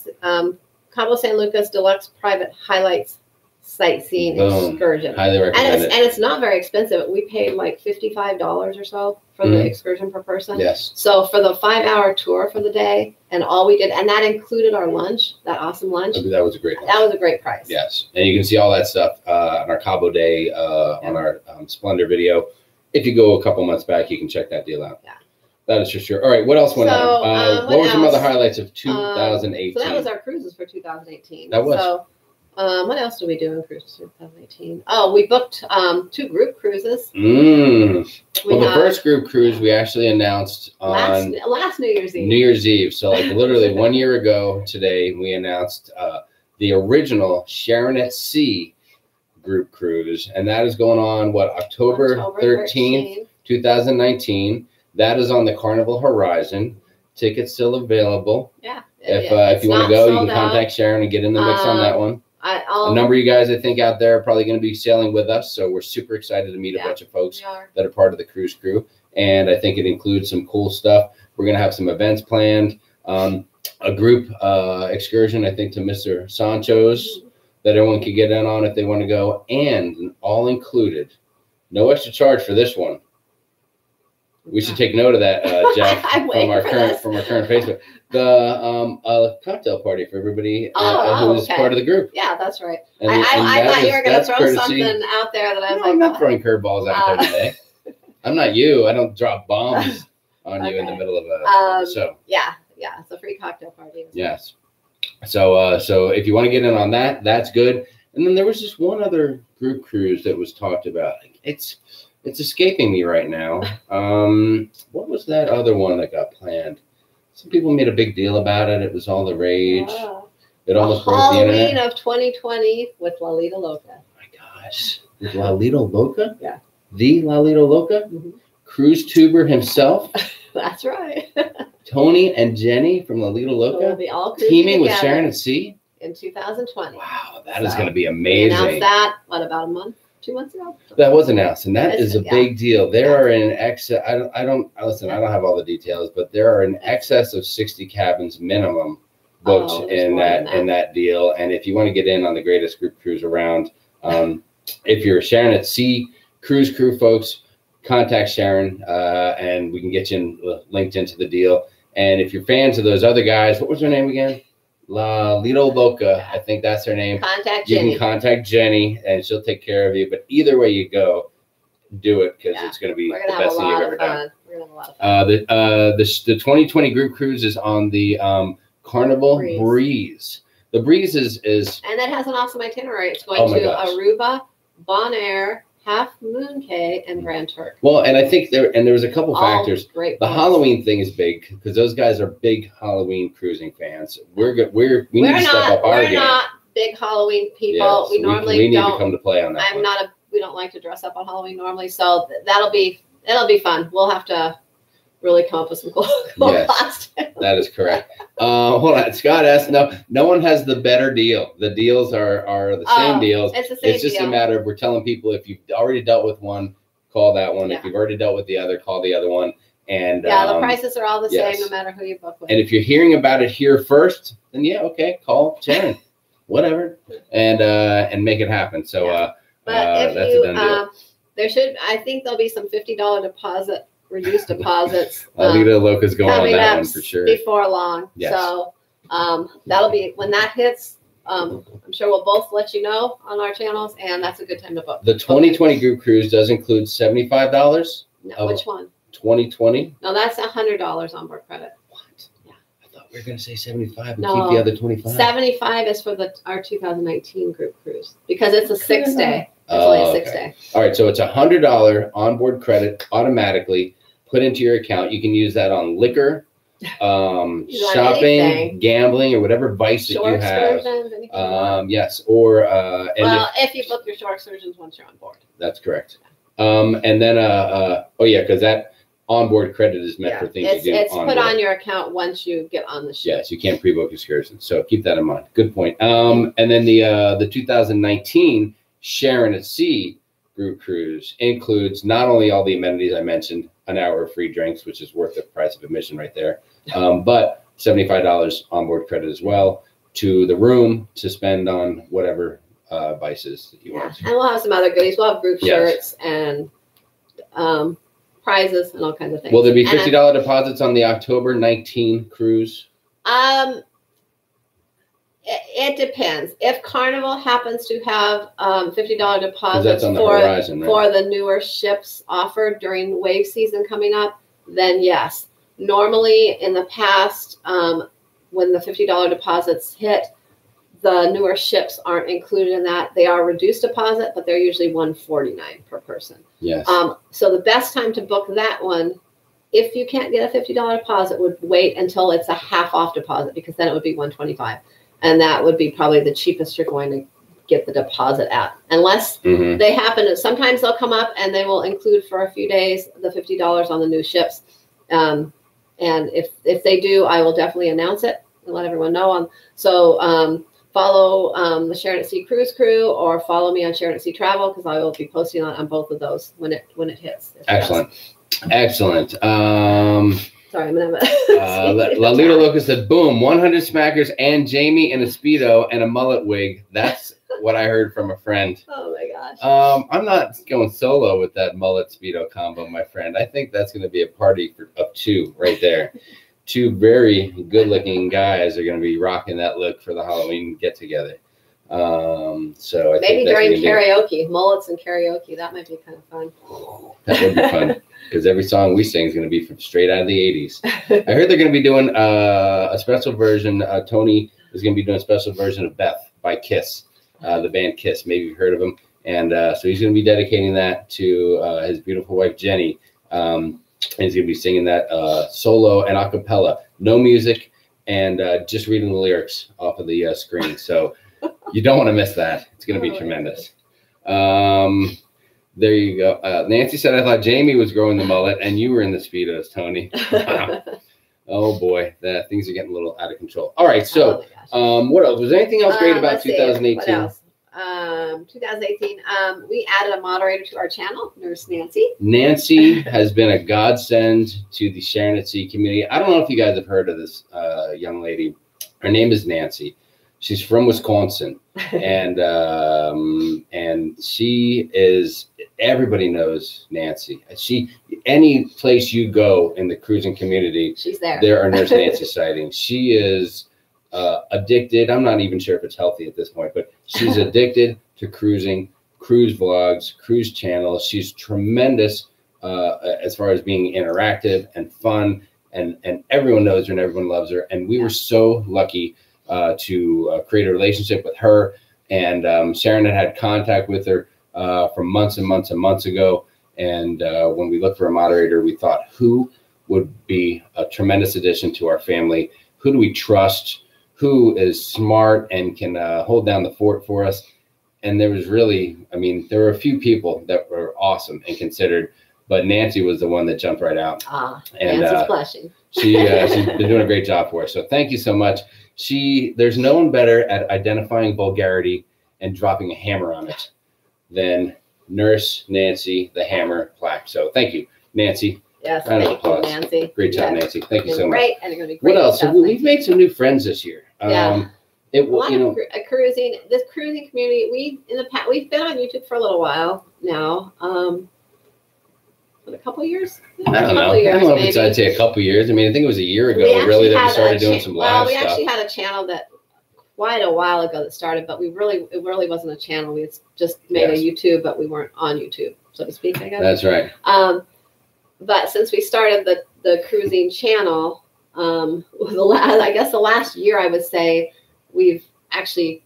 Cabo San Lucas Deluxe Private Highlights Sightseeing Excursion. Highly recommend it. And it's not very expensive. We paid like $55 or so for the excursion per person. Yes. So for the 5-hour tour for the day, and all we did, and that included our lunch, that awesome lunch. That was a great lunch. That was a great price. Yes. And you can see all that stuff on our Cabo Day, on our Splendor video. If you go a couple months back, you can check that deal out. Yeah. That is for sure. All right. What else went on? What were some other highlights of 2018? So that was our cruises for 2018. That was. So, what else did we do in cruises 2018? Oh, we booked 2 group cruises. Well, the first group cruise we actually announced on last New Year's Eve. New Year's Eve. So like literally 1 year ago today, we announced the original Sharonatsea group cruise, and that is going on October 13th, 2019. That is on the Carnival Horizon. Tickets still available. Yeah. If you want to go, you can contact Sharon and get in the mix on that one. A number of you guys, I think, out there are probably going to be sailing with us, so we're super excited to meet a bunch of folks that are part of the cruise crew, and I think it includes some cool stuff. We're going to have some events planned, a group excursion, I think, to Mr. Sancho's that everyone can get in on if they want to go, and an all-included, no extra charge for this one. We should take note of that, Jack, from our current Facebook. The cocktail party for everybody who's part of the group. Yeah, that's right. I thought you were going to throw something out there that I was like, I'm not throwing curveballs out there today. I'm not you. I don't drop bombs on you in the middle of a show. Yeah, it's a free cocktail party. Yes. So if you want to get in on that, that's good. And then there was just one other group cruise that was talked about. It's escaping me right now. What was that other one that got planned? Some people made a big deal about it. It was all the rage. It almost broke the internet. Halloween of 2020 with Lalita Loca. Oh my gosh. With Lalita Loca? Yeah. The Lalita Loca? Cruise tuber himself? That's right. Tony and Jenny from Lalita Loca? So we'll be all teaming with Sharonatsea? In 2020. Wow, that is going to be amazing. We announced that, about a month? 2 months ago? That was announced, and that is a big deal. There are in excess, I don't have all the details, but there are in excess of 60 cabins minimum booked in that deal. And if you want to get in on the greatest group cruise around, if you're Sharonatsea cruise crew folks, contact Sharon, and we can get you linked into the deal. And if you're fans of those other guys, what was their name again? Lalita Loca, I think that's her name. You can contact Jenny, and she'll take care of you. But either way you go, do it, because it's going to be the best thing you've ever done. We're going to have a lot of fun. The 2020 group cruise is on the Carnival Breeze. The Breeze is and that has an awesome itinerary. It's going to Aruba, Bonaire, Half Moon Cay, and Grand Turk. Well, and I think there was a couple factors. Great the Halloween thing is big because those guys are big Halloween cruising fans. We're good. We need to step up our game. We're not big Halloween people. Yes, we normally we need to come to play on that. We don't like to dress up on Halloween normally, so it'll be fun. We'll have to really come up with some cool costumes. That is correct. Hold on, Scott asked. No one has the better deal. The deals are the same deals. It's the same It's just a matter of we're telling people if you've already dealt with one, call that one. If you've already dealt with the other, call the other one. And the prices are all the same no matter who you book with. And if you're hearing about it here first, then call Sharon, whatever, and make it happen. So but that's a done deal. I think there'll be some $50 deposit reduced deposits. Alita Loca's going on that one for sure. Before long. Yes. So that'll be when that hits. I'm sure we'll both let you know on our channels, and that's a good time to book. The 2020 group cruise does include $75. No, which one? 2020. No, that's $100 onboard credit. What? Yeah, I thought we were going to say 75 and no, keep the other 25. 75 is for our 2019 group cruise because it's a 6-day. It's only a 6-day. All right, so it's $100 onboard credit automatically put into your account. You can use that on liquor, shopping, anything. Gambling, or whatever vice that you have. Yes, or if you book your shore excursions once you're on board. That's correct. And then because that onboard credit is meant for things to do. It's put on your account once you get on the ship. Yes, you can't pre-book excursions, so keep that in mind. Good point. And then the 2019 Sharon at Sea group cruise includes not only all the amenities I mentioned, an hour of free drinks, which is worth the price of admission right there, but $75 onboard credit as well to the room to spend on whatever vices that you want. And we'll have some other goodies. We'll have group shirts and prizes and all kinds of things. Will there be $50 deposits on the October 19 cruise? It depends. If Carnival happens to have $50 deposits that's on the horizon, right? For the newer ships offered during wave season coming up, then yes. Normally in the past, when the $50 deposits hit, the newer ships aren't included in that. They are reduced deposit, but they're usually $149 per person. Yes. So the best time to book that one, if you can't get a $50 deposit, would wait until it's a half off deposit, because then it would be $125. And that would be probably the cheapest you're going to get the deposit at. Unless they happen to, sometimes they'll come up and they will include for a few days the $50 on the new ships. And if they do, I will definitely announce it and let everyone know. Follow the Sharon at Sea Cruise Crew, or follow me on Sharon at Sea Travel, because I will be posting on both of those when it hits. Excellent. Excellent. Sorry, I'm gonna have Lalita Loca said, boom, 100 smackers and Jamie in a Speedo and a mullet wig. That's what I heard from a friend. Oh my gosh. I'm not going solo with that mullet Speedo combo, my friend. I think that's going to be a party of two right there. Two very good-looking guys are going to be rocking that look for the Halloween get-together. So I maybe think during karaoke, mullets and karaoke, that might be kind of fun. That would be fun, because every song we sing is going to be from straight out of the 80s. I heard they're going to be doing a special version. Tony is going to be doing a special version of Beth by Kiss, the band Kiss. Maybe you've heard of them. And so he's going to be dedicating that to his beautiful wife, Jenny. And he's going to be singing that solo and a cappella, no music, and just reading the lyrics off of the screen. So you don't want to miss that. It's going to be tremendous. There you go. Nancy said, I thought Jamie was growing the mullet and you were in the Speedos, Tony. Oh boy, things are getting a little out of control. All right, so what else? Was there anything else great about 2018? What else? 2018, we added a moderator to our channel, Nurse Nancy. Nancy has been a godsend to the Sharon at Sea community. I don't know if you guys have heard of this young lady. Her name is Nancy. She's from Wisconsin, and she is, everybody knows Nancy. Any place you go in the cruising community, she's there. There are Nurse Nancy sightings. She is addicted. I'm not even sure if it's healthy at this point, but she's addicted to cruising, cruise vlogs, cruise channels. She's tremendous as far as being interactive and fun, and everyone knows her and everyone loves her. And we were so lucky to create a relationship with her, and Sharon had contact with her for months and months and months ago. And when we looked for a moderator, we thought, who would be a tremendous addition to our family? Who do we trust? Who is smart and can hold down the fort for us? And there was really, there were a few people that were awesome and considered, but Nancy was the one that jumped right out. And Nancy's blushing. She's been doing a great job for us. So thank you so much. There's no one better at identifying vulgarity and dropping a hammer on it than Nurse Nancy, the Hammer Plaque. So thank you, Nancy. Yes, thank you, Nancy. Great job, Nancy. Thank you so much. Great, and it's going to be great. What else? So we've made some new friends this year. Cruising. This cruising community. We've been on YouTube for a little while now. a couple years? I don't know. I don't know if I'd say a couple years. I mean, I think it was a year ago really that we started doing some live stuff. Well, we actually had a channel that quite a while ago that started, but it really wasn't a channel. We just made a YouTube, but we weren't on YouTube, so to speak, I guess. That's right. But since we started the cruising channel, I guess the last year, I would say, we've actually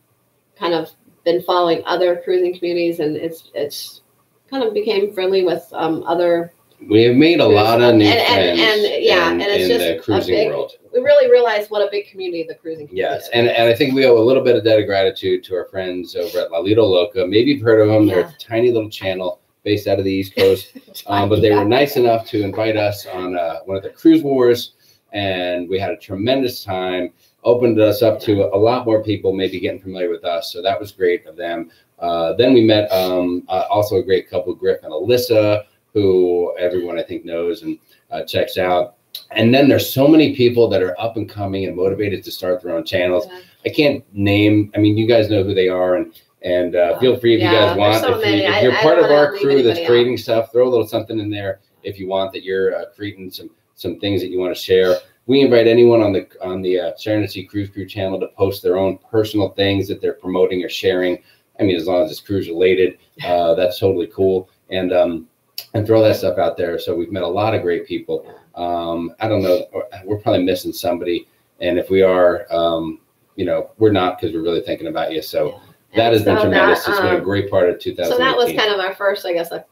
kind of been following other cruising communities, and it's kind of became friendly with other. We have made a lot of new friends and it's just the cruising world. We really realized what a big community the cruising community is. And I think we owe a little bit of debt of gratitude to our friends over at La Lido Loca. Maybe you've heard of them. They're a tiny little channel based out of the East Coast, but they were nice enough to invite us on one of the cruise wars, and we had a tremendous time. Opened us up to a lot more people maybe getting familiar with us, so that was great of them. Then we met also a great couple, Griff and Alyssa, who everyone I think knows and checks out. And then there's so many people that are up and coming and motivated to start their own channels. Yeah. I can't name. I mean, you guys know who they are, and feel free if you guys want. If you're part of our crew that's creating stuff, throw a little something in there if you want that you're creating some things that you want to share. We invite anyone on the Sharonatsea Cruise Crew channel to post their own personal things that they're promoting or sharing. I mean, as long as it's cruise related, that's totally cool. And throw that stuff out there. So we've met a lot of great people. I don't know, we're probably missing somebody. And if we are, we're not, because we're really thinking about you. So that has been tremendous. It's been a great part of 2018. So that was kind of our first, I guess, a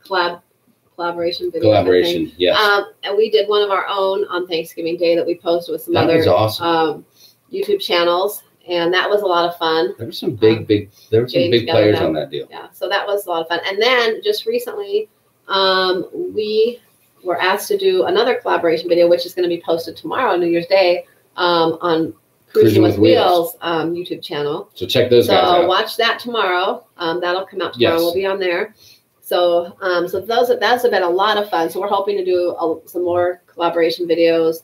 collaboration video. Collaboration, yes. And we did one of our own on Thanksgiving Day that we posted with some other awesome. YouTube channels. And that was a lot of fun. There were some big players on that deal. Yeah, so that was a lot of fun. And then just recently, we were asked to do another collaboration video, which is going to be posted tomorrow on New Year's Day on Cruising with Wheels YouTube channel. So check those guys out. So watch that tomorrow. That'll come out tomorrow. Yes. We'll be on there. So that's been a lot of fun. So we're hoping to do some more collaboration videos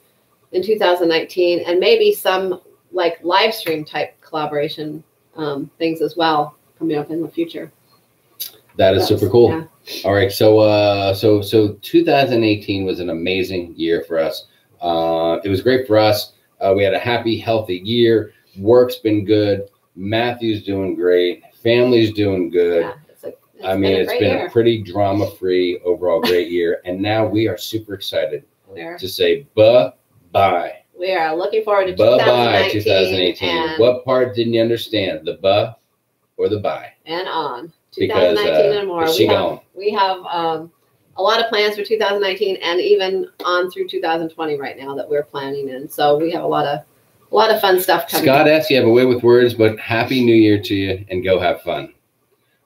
in 2019, and maybe some like live stream type collaboration things as well coming up in the future. That is super cool. Yeah. All right, so 2018 was an amazing year for us. It was great for us. We had a happy, healthy year. Work's been good. Matthew's doing great. Family's doing good. Yeah, it's been a pretty drama-free, overall great year. And now we are super excited to say bye-bye. We are looking forward to 2019. Bye-bye 2018. What part didn't you understand? The buh or the bye? And on. 2019 and more. We have a lot of plans for 2019 and even on through 2020 right now that we're planning in. So we have a lot of fun stuff coming. Scott S., you have a way with words, but Happy New Year to you and go have fun.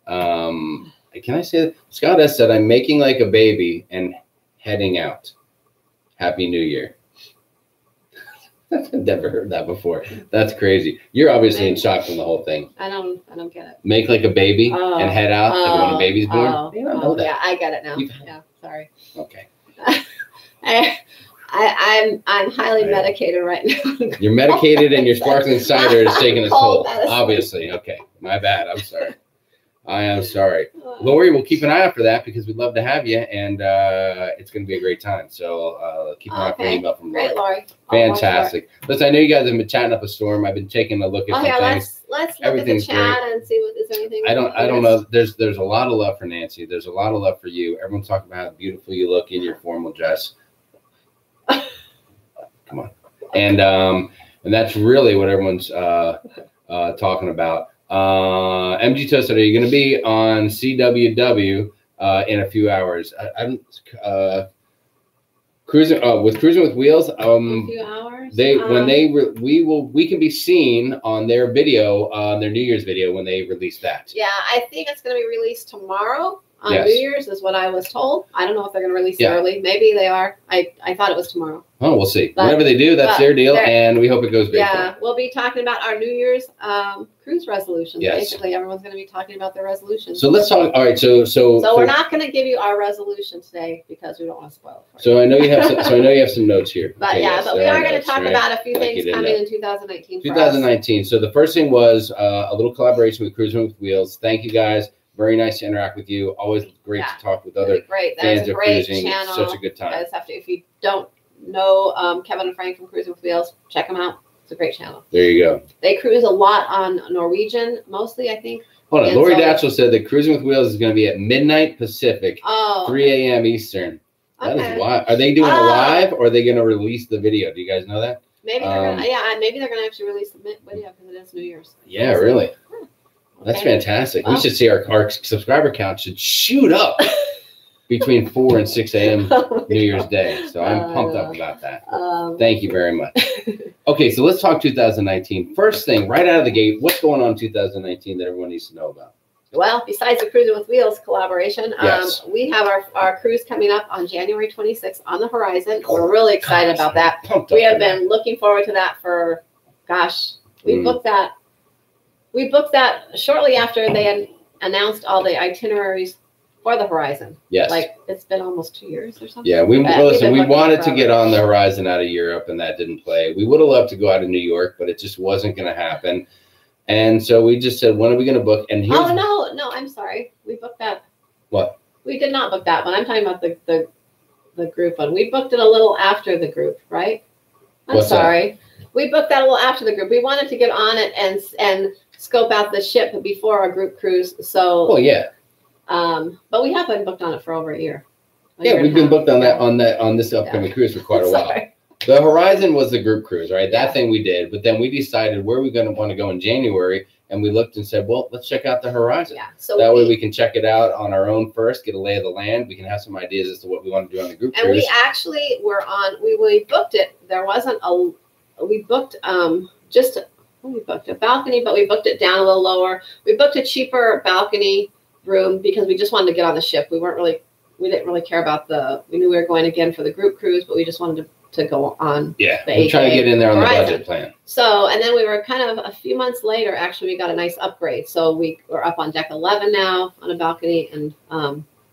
Can I say that? Scott S. said, I'm making like a baby and heading out. Happy New Year. I've never heard that before. That's crazy. You're obviously in shock from the whole thing. I don't get it. Make like a baby and head out like when a baby's born. You don't know that. Yeah, I get it now. Yeah, sorry. Okay. I'm highly medicated right now. You're medicated and your sparkling cider is taking its toll. Obviously. Okay. My bad. I'm sorry. I am sorry. Lori, we'll keep an eye out for that because we'd love to have you, and it's going to be a great time. So keep an eye for an email from Lori. Great, Lori. Fantastic. Listen, I know you guys have been chatting up a storm. I've been taking a look at some things. Let's look at the chat and see what is there anything. I don't know. There's a lot of love for Nancy. There's a lot of love for you. Everyone's talking about how beautiful you look in your formal dress. Come on. And that's really what everyone's talking about. MG Toasted, are you going to be on CWW in a few hours? Cruising with Wheels. A few hours. We can be seen on their video, their New Year's video when they release that. Yeah, I think it's going to be released tomorrow. On New Year's is what I was told. I don't know if they're going to release it early. Maybe they are. I thought it was tomorrow. Oh, we'll see. Whatever they do, that's their deal, and we hope it goes great. Yeah, we'll be talking about our New Year's cruise resolutions. Yes. Basically, everyone's going to be talking about their resolutions. So let's talk. All right. So we're not going to give you our resolution today because we don't want to spoil it for you. So I know you have some notes here. But okay, but we are going to talk about a few things coming in 2019. 2019. So the first thing was a little collaboration with Cruising with Wheels. Thank you guys. Very nice to interact with you. Always great to talk with other fans of cruising. Channel. Such a good time. You guys have to, if you don't know Kevin and Frank from Cruising with Wheels, check them out. It's a great channel. There you go. They cruise a lot on Norwegian, mostly, I think. Hold on. Lori Datchell said that Cruising with Wheels is going to be at midnight Pacific, 3 a.m. Eastern. That is wild. Are they doing it live, or are they going to release the video? Do you guys know that? Maybe they're gonna, maybe they're gonna actually release the video because it is New Year's. Yeah, really. That's fantastic. We should see our subscriber count should shoot up between 4 and 6 a.m. New Year's Day. So I'm pumped up about that. Thank you very much. Okay, so let's talk 2019. First thing, right out of the gate, what's going on in 2019 that everyone needs to know about? Well, besides the Cruising with Wheels collaboration, we have our cruise coming up on January 26th on the horizon. We're really excited about that. We have been looking forward to that for, gosh, we booked that. We booked that shortly after they had announced all the itineraries for the horizon. Yes. Like, it's been almost 2 years or something. Yeah, we wanted to get on the horizon out of Europe, and that didn't play. We would have loved to go out of New York, but it just wasn't going to happen. And so we just said, when are we going to book? And here's no, I'm sorry. We booked that. What? We did not book that one. I'm talking about the group one. We booked it a little after the group, right? I'm sorry. That? We booked that a little after the group. We wanted to get on it and scope out the ship before our group cruise. So well, yeah. But we have been booked on it for over a year. Yeah, we've been booked on on this upcoming cruise for quite a while. The Horizon was the group cruise, right? That thing we did, but then we decided where we going to want to go in January, and we looked and said, well, let's check out the Horizon. Yeah. So that way we can check it out on our own first, get a lay of the land. We can have some ideas as to what we want to do on the group cruise. And we actually were on. We booked it. There wasn't a. We booked we booked a balcony, but we booked it down a little lower. We booked a cheaper balcony room because we just wanted to get on the ship. We didn't really care about we knew we were going again for the group cruise, but we just wanted to go on. Yeah, we're trying to get in there on the budget plan. So, and then we were kind of a few months later, actually, we got a nice upgrade. So we're up on deck 11 now on a balcony, and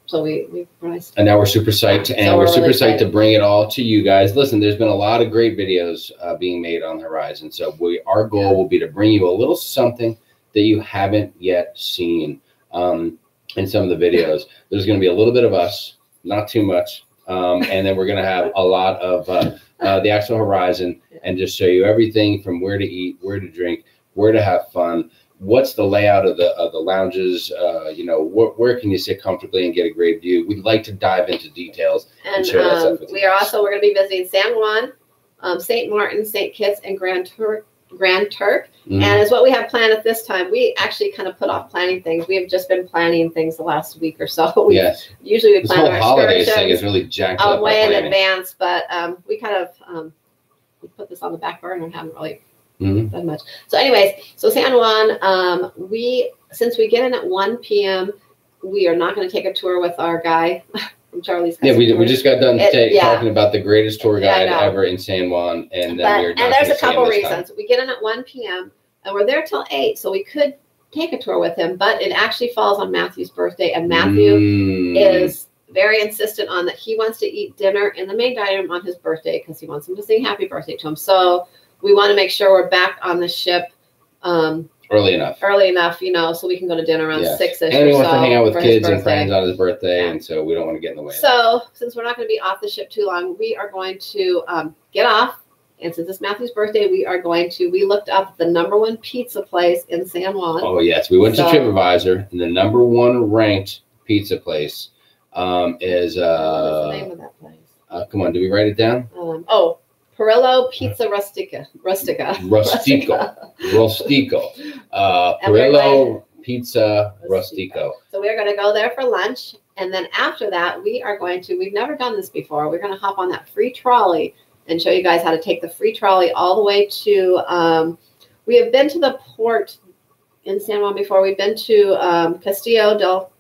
so we priced. And now we're super psyched, and so we're super psyched to bring it all to you guys. Listen, there's been a lot of great videos being made on the Horizon. So our goal will be to bring you a little something that you haven't yet seen in some of the videos. There's going to be a little bit of us, not too much. And then we're going to have a lot of the actual Horizon and just show you everything from where to eat, where to drink, where to have fun, what's the layout of the lounges, where can you sit comfortably and get a great view. We'd like to dive into details and share that stuff with you. We're going to be visiting San Juan, St. Martin, St. Kitts, and Grand Turk. And as what we have planned at this time, we actually kind of put off planning things. We have just been planning things the last week or so. Usually we plan our holidays thing is really jacked up way in advance, but we kind of we put this on the back burner and haven't really done much. So anyways, so San Juan, since we get in at 1 p.m., we are not going to take a tour with our guy from Charlie's. Yeah, we just got done talking about the greatest tour guide ever in San Juan, and there's a couple reasons. We get in at 1 p.m. and we're there till 8, so we could take a tour with him, but it actually falls on Matthew's birthday, and Matthew is very insistent on that he wants to eat dinner in the main dining room on his birthday because he wants him to sing happy birthday to him. So we want to make sure we're back on the ship early enough, so we can go to dinner around 6-ish. And he wants to hang out with kids and friends on his birthday, and so we don't want to get in the way. So since we're not going to be off the ship too long, we are going to get off. And since it's Matthew's birthday, we looked up the #1 pizza place in San Juan. Oh, yes. We went to TripAdvisor, and the #1 ranked pizza place is... What's the name of that place? Come on, did we write it down? Perillo Pizza Rustico. Perillo Pizza Rustico. So we're going to go there for lunch. And then after that, we've never done this before. We're going to hop on that free trolley and show you guys how to take the free trolley all the way to, we have been to the port in San Juan before. We've been to Castillo del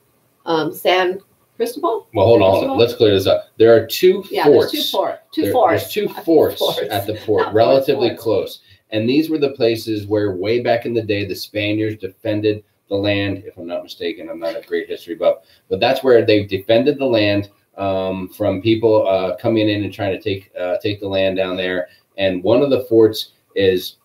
San Cristobal. Well, hold on. Let's clear this up. There are two forts. There's two forts at the port, relatively close. And these were the places where way back in the day, the Spaniards defended the land, if I'm not mistaken. I'm not a great history buff, but that's where they defended the land from people coming in and trying to take the land down there. And one of the forts is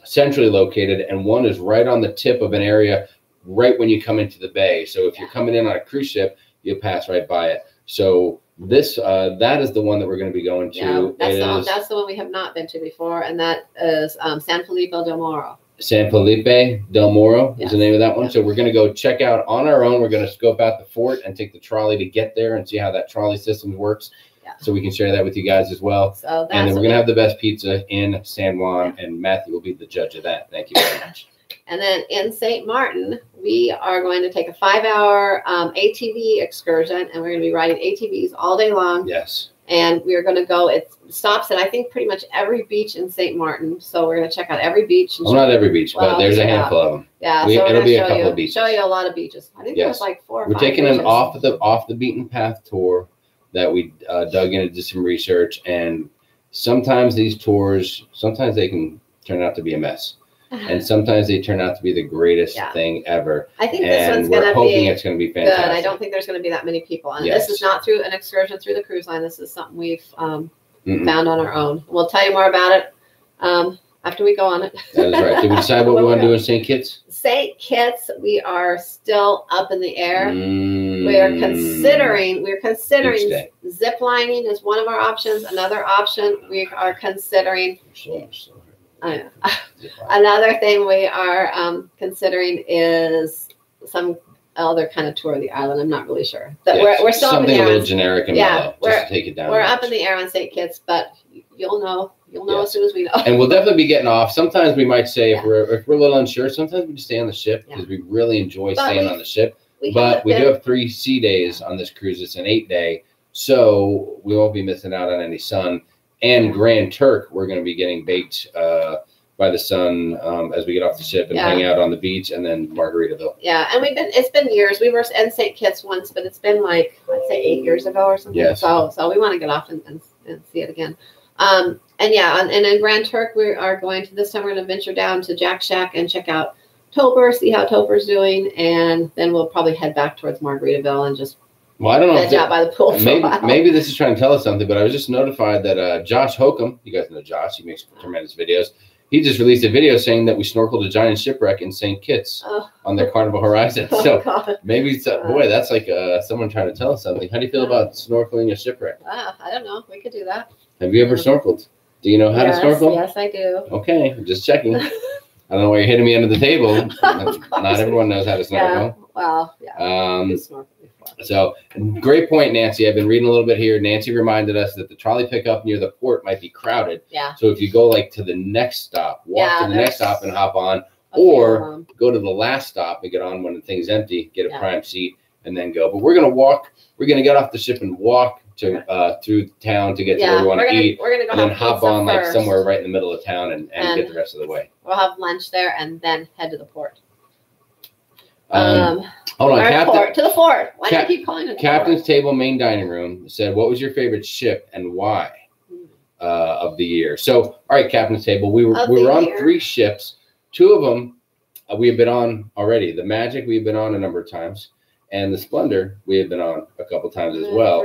centrally located, and one is right on the tip of an area right when you come into the bay. So if you're coming in on a cruise ship, you'll pass right by it. So this that is the one that we're going to be going to. Yeah, that's the one we have not been to before, and that is San Felipe del Moro. San Felipe del Moro is the name of that one. Yes. So we're going to go check out on our own. We're going to scope out the fort and take the trolley to get there and see how that trolley system works. Yeah. So we can share that with you guys as well. So and then we're going to have the best pizza in San Juan, and Matthew will be the judge of that. Thank you very much. And then in St. Martin, we are going to take a 5-hour ATV excursion, and we're going to be riding ATVs all day long. Yes. And we are going to go, it stops at, I think, pretty much every beach in St. Martin. So we're going to check out every beach. Well, not every beach, but there's a handful of them. Yeah, so it'll be a couple of beaches. Show you a lot of beaches. I think there's like 4 or 5 We're taking beaches. an off the beaten path tour that we dug into, did some research, and sometimes these tours, sometimes they can turn out to be a mess. And sometimes they turn out to be the greatest thing ever. I think this one's going to be hoping it's going to be fantastic. Good. I don't think there's going to be that many people on it. This is not through an excursion through the cruise line. This is something we've found on our own. We'll tell you more about it after we go on it. That is right. Did we decide what we want to do in St. Kitts? St. Kitts, we are still up in the air. We're considering zip lining is one of our options. Another option we are considering. Another thing we are considering is some other kind of tour of the island. I'm not really sure. But we're still up in the air. Something a little generic and mellow, just to take it down. We're up in the air on St. Kitts, but you'll know as soon as we know. And we'll definitely be getting off. Sometimes we might say if we're a little unsure, sometimes we just stay on the ship because we really enjoy staying on the ship. But we do have 3 sea days on this cruise. It's an 8-day, so we won't be missing out on any sun. And Grand Turk, we're going to be getting baked by the sun as we get off the ship and hang out on the beach, and then Margaritaville. Yeah, and it's been years. We were in St. Kitts once, but it's been like, I'd say 8 years ago or something. Yes. So we want to get off and see it again. And in Grand Turk, we are going to, this time we're going to venture down to Jack Shack and check out Topher, see how Topher's doing, and then we'll probably head back towards Margaritaville and just I don't know. Out by the pool maybe this is trying to tell us something, but I was just notified that Josh Hokum, you guys know Josh, he makes tremendous videos. He just released a video saying that we snorkeled a giant shipwreck in St. Kitts on their Carnival Horizon. So maybe, boy, that's like someone trying to tell us something. How do you feel about snorkeling a shipwreck? I don't know. We could do that. Have you ever snorkeled? Do you know how to snorkel? Yes, I do. Okay, I'm just checking. I don't know why you're hitting me under the table. Not everyone knows how to snorkel. So great point, Nancy. I've been reading a little bit here. Nancy reminded us that the trolley pickup near the port might be crowded. Yeah. So if you go like to the next stop, walk to the next stop and hop on, or go to the last stop and get on when the thing's empty, get a prime seat, and then go. But we're gonna walk. We're gonna get off the ship and walk to through town to get to where we want to eat. We're gonna go and then hop on like first. somewhere right in the middle of town and get the rest of the way. We'll have lunch there and then head to the port. Hold on, to the fort. Why do you keep calling it? Captain's Table main dining room said, "What was your favorite ship and why of the year?" So, all right, Captain's Table. We were on 3 ships. 2 of them we have been on already. The Magic we have been on a number of times, and the Splendor we have been on a couple times as well.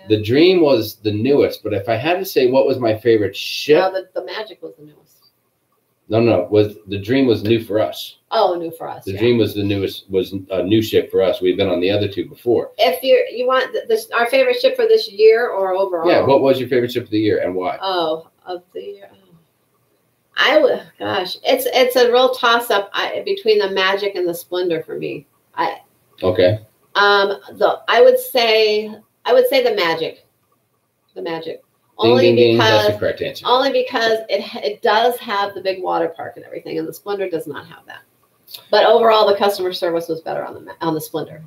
The Dream was the newest, but if I had to say what was my favorite ship, the Magic was the newest. No, the Dream was new for us. Oh, new for us. The Dream was the newest, was a new ship for us. We've been on the other 2 before. If you want our favorite ship for this year or overall? Yeah, what was your favorite ship of the year and why? Oh, of the year. It's a real toss up between the Magic and the Splendor for me. Okay. I would say the Magic. The Magic. Only because that's the correct answer. Only because it does have the big water park and everything, and the Splendor does not have that. But overall, the customer service was better on the Splendor.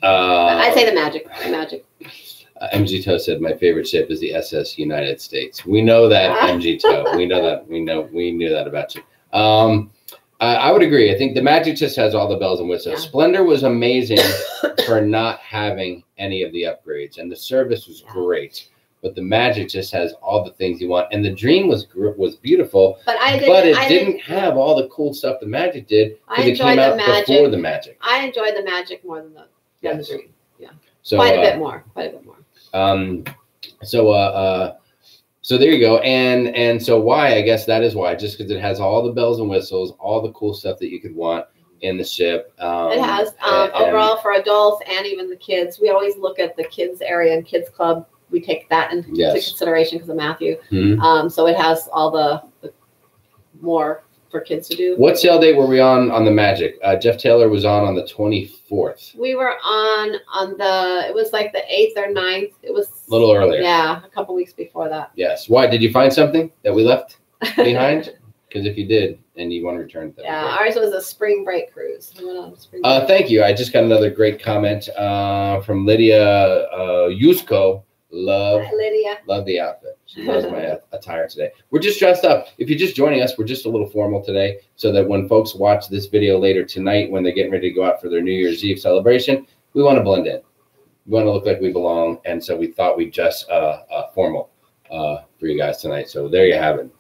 I'd say the Magic. The Magic. MG Toe said my favorite ship is the SS United States. We know that, MG Toe. We know that. We knew that about you. I would agree. I think the Magic just has all the bells and whistles. Yeah. Splendor was amazing for not having any of the upgrades, and the service was great. But the Magic just has all the things you want, and the Dream was beautiful. But it didn't have all the cool stuff the Magic did because it came out before the Magic. I enjoyed the Magic more than the Dream. Yeah, so quite a bit more. So there you go, and so why? I guess that is why. Just because it has all the bells and whistles, all the cool stuff that you could want. in the ship. It has. Overall, for adults and even the kids, we always look at the kids area and kids club. We take that into consideration because of Matthew. Mm-hmm. So it has all the more for kids to do. What sale date were we on the Magic? Jeff Taylor was on the 24th. We were on it was like the 8th or 9th. It was a little earlier. Yeah, a couple weeks before that. Yes. Why? Did you find something that we left behind? Because if you did and you want to return it. Yeah, ours was a spring break cruise. We went on a spring break. Thank you. I just got another great comment from Lydia Yusko. Hi, Lydia. Love the outfit. She loves my attire today. We're just dressed up. If you're just joining us, we're just a little formal today so that when folks watch this video later tonight, when they're getting ready to go out for their New Year's Eve celebration, we want to blend in. We want to look like we belong. And so we thought we'd just formal for you guys tonight. So there you have it.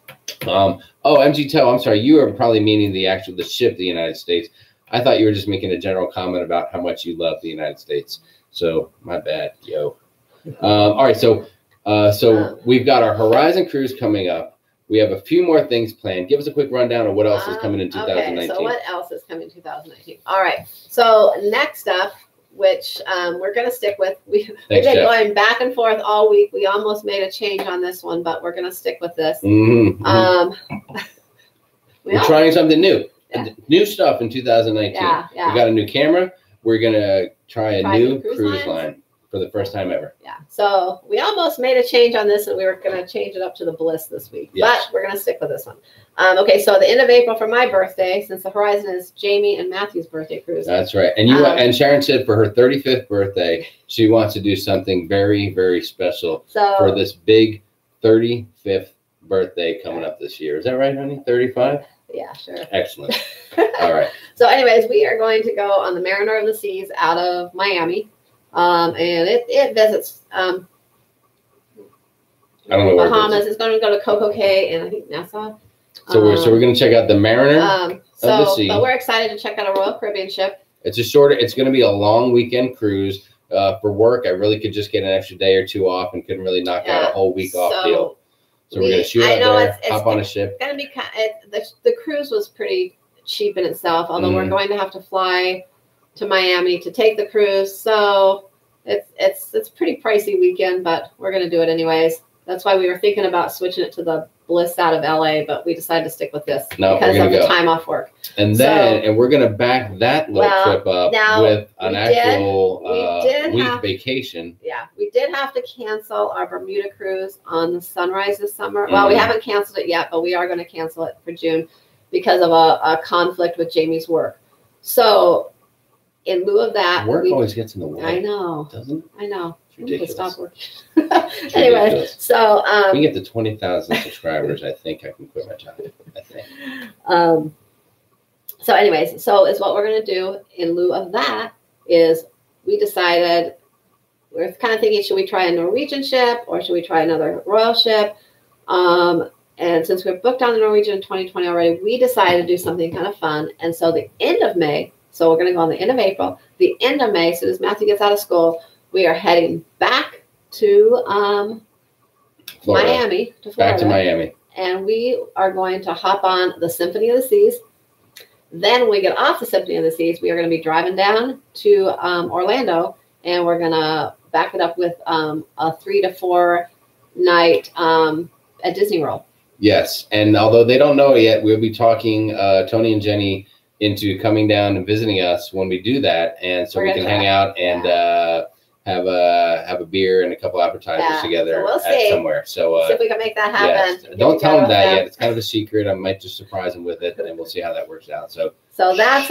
MG Tell, I'm sorry. You were probably meaning the ship, the United States. I thought you were just making a general comment about how much you love the United States. So my bad, yo. All right, so we've got our Horizon cruise coming up. We have a few more things planned. Give us a quick rundown of what else is coming in 2019. Okay, so what else is coming in 2019? All right, so next up, which we're going to stick with. We've been going back and forth all week. We almost made a change on this one, but we're going to stick with this. We're trying something new. Yeah. New stuff in 2019. Yeah. We got a new camera. We're going to try a new cruise line for the first time ever. Yeah. So we almost made a change on this, and we were going to change it up to the Bliss this week. Yes. But we're going to stick with this one. Okay, so the end of April for my birthday, since the Horizon is Jamie and Matthew's birthday cruise. That's right. And you and Sharon said for her 35th birthday, she wants to do something very, very special for this big 35th birthday coming up this year. Is that right, honey? 35? Yeah, sure. Excellent. All right. So anyways, we are going to go on the Mariner of the Seas out of Miami. And it visits I don't know where Bahamas. It's going to go to Coco Cay and I think Nassau. So we're going to check out the Mariner of the Sea. But we're excited to check out a Royal Caribbean ship. It's it's going to be a long weekend cruise. For work, I really could just get an extra day or two off and couldn't really knock out a whole week off deal. So we're going to shoot out there, hop on a ship. It's going to be the cruise was pretty cheap in itself, although we're going to have to fly to Miami to take the cruise. So it's a pretty pricey weekend, but we're going to do it anyways. That's why we were thinking about switching it to the Bliss out of LA, but we decided to stick with this because of the time off work. And then we're going to back that little trip up with an actual week vacation. Yeah, we did have to cancel our Bermuda cruise on the Sunrise this summer. Well, we haven't canceled it yet, but we are going to cancel it for June because of a conflict with Jamie's work. So in lieu of that, work always gets in the way. I know. Doesn't it? I know. Ridiculous. Stop working. Anyway, so we get to 20,000 subscribers. I think I can quit my job. I think. So anyways, so is what we're going to do in lieu of that is we decided we're kind of thinking, should we try a Norwegian ship or should we try another Royal ship? And since we're booked on the Norwegian in 2020 already, we decided to do something kind of fun. And so the end of May, so we're going to go on the end of April, the end of May, as soon as Matthew gets out of school, we are heading back to Miami, to Florida. Back to Miami. And we are going to hop on the Symphony of the Seas. Then when we get off the Symphony of the Seas, we are going to be driving down to Orlando, and we're going to back it up with a 3 to 4 night at Disney World. Yes. And although they don't know it yet, we'll be talking Tony and Jenny into coming down and visiting us when we do that. And so we can hang out and have a beer and a couple appetizers together somewhere. So see if we can make that happen. Yes. Don't tell them that yet. It's kind of a secret. I might just surprise them with it, and we'll see how that works out. So that's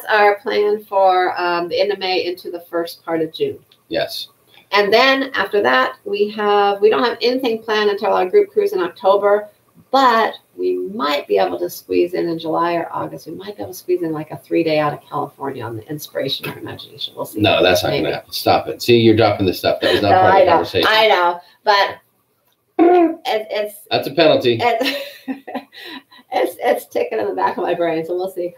our plan for the end of May into the first part of June. Yes. And then after that, we don't have anything planned until our group cruise in October, but we might be able to squeeze in July or August. We might be able to squeeze in like a 3-day out of California on the Inspiration or Imagination. We'll see. No, that's not going to happen. Stop it. See, you're dropping this stuff. That was not part of the conversation. I know, but that's a penalty. It's ticking in the back of my brain, so we'll see.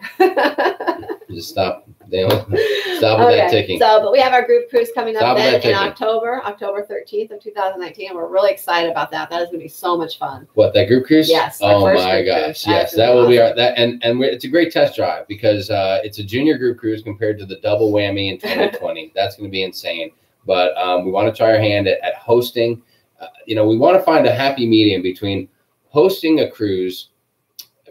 Just stop They don't stop with that ticking. So, but we have our group cruise coming up Stop then that in October 13th of 2019. We're really excited about that. That is going to be so much fun. What, that group cruise? Yes. Oh my gosh. Yes, that will be our it's a great test drive because it's a junior group cruise compared to the double whammy in 2020. That's going to be insane. But we want to try our hand at hosting. We want to find a happy medium between hosting a cruise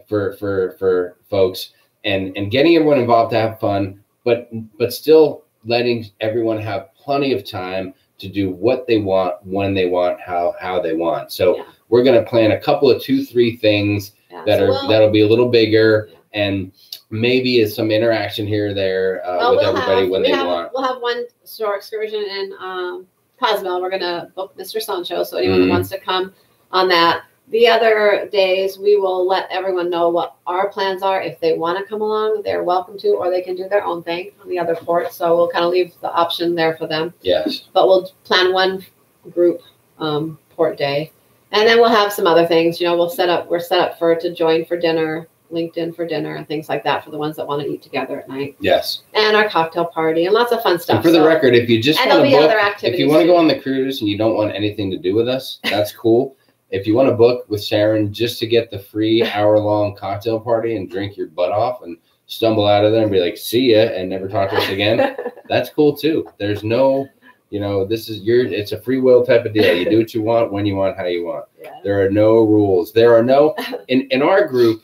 for folks and getting everyone involved to have fun, but still letting everyone have plenty of time to do what they want, when they want, how they want. So we're going to plan a couple of 2-3 things that'll be a little bigger and maybe some interaction here or there with everybody when they want. We'll have one shore excursion in Cozumel. We're going to book Mr. Sancho, so anyone who wants to come on that. The other days, we will let everyone know what our plans are. If they want to come along, they're welcome to, or they can do their own thing on the other port. So we'll kind of leave the option there for them. Yes. But we'll plan one group port day. And then we'll have some other things. We're set up to join for dinner, LinkedIn for dinner, and things like that for the ones that want to eat together at night. Yes. And our cocktail party and lots of fun stuff. And for the record, if you just want to book, if you want to go on the cruise and you don't want anything to do with us, that's cool. If you want to book with Sharon just to get the free hour-long cocktail party and drink your butt off and stumble out of there and be like, see ya, and never talk to us again, that's cool too. There's no, it's a free will type of deal. You do what you want, when you want, how you want. Yeah. There are no rules. There are no, in our group,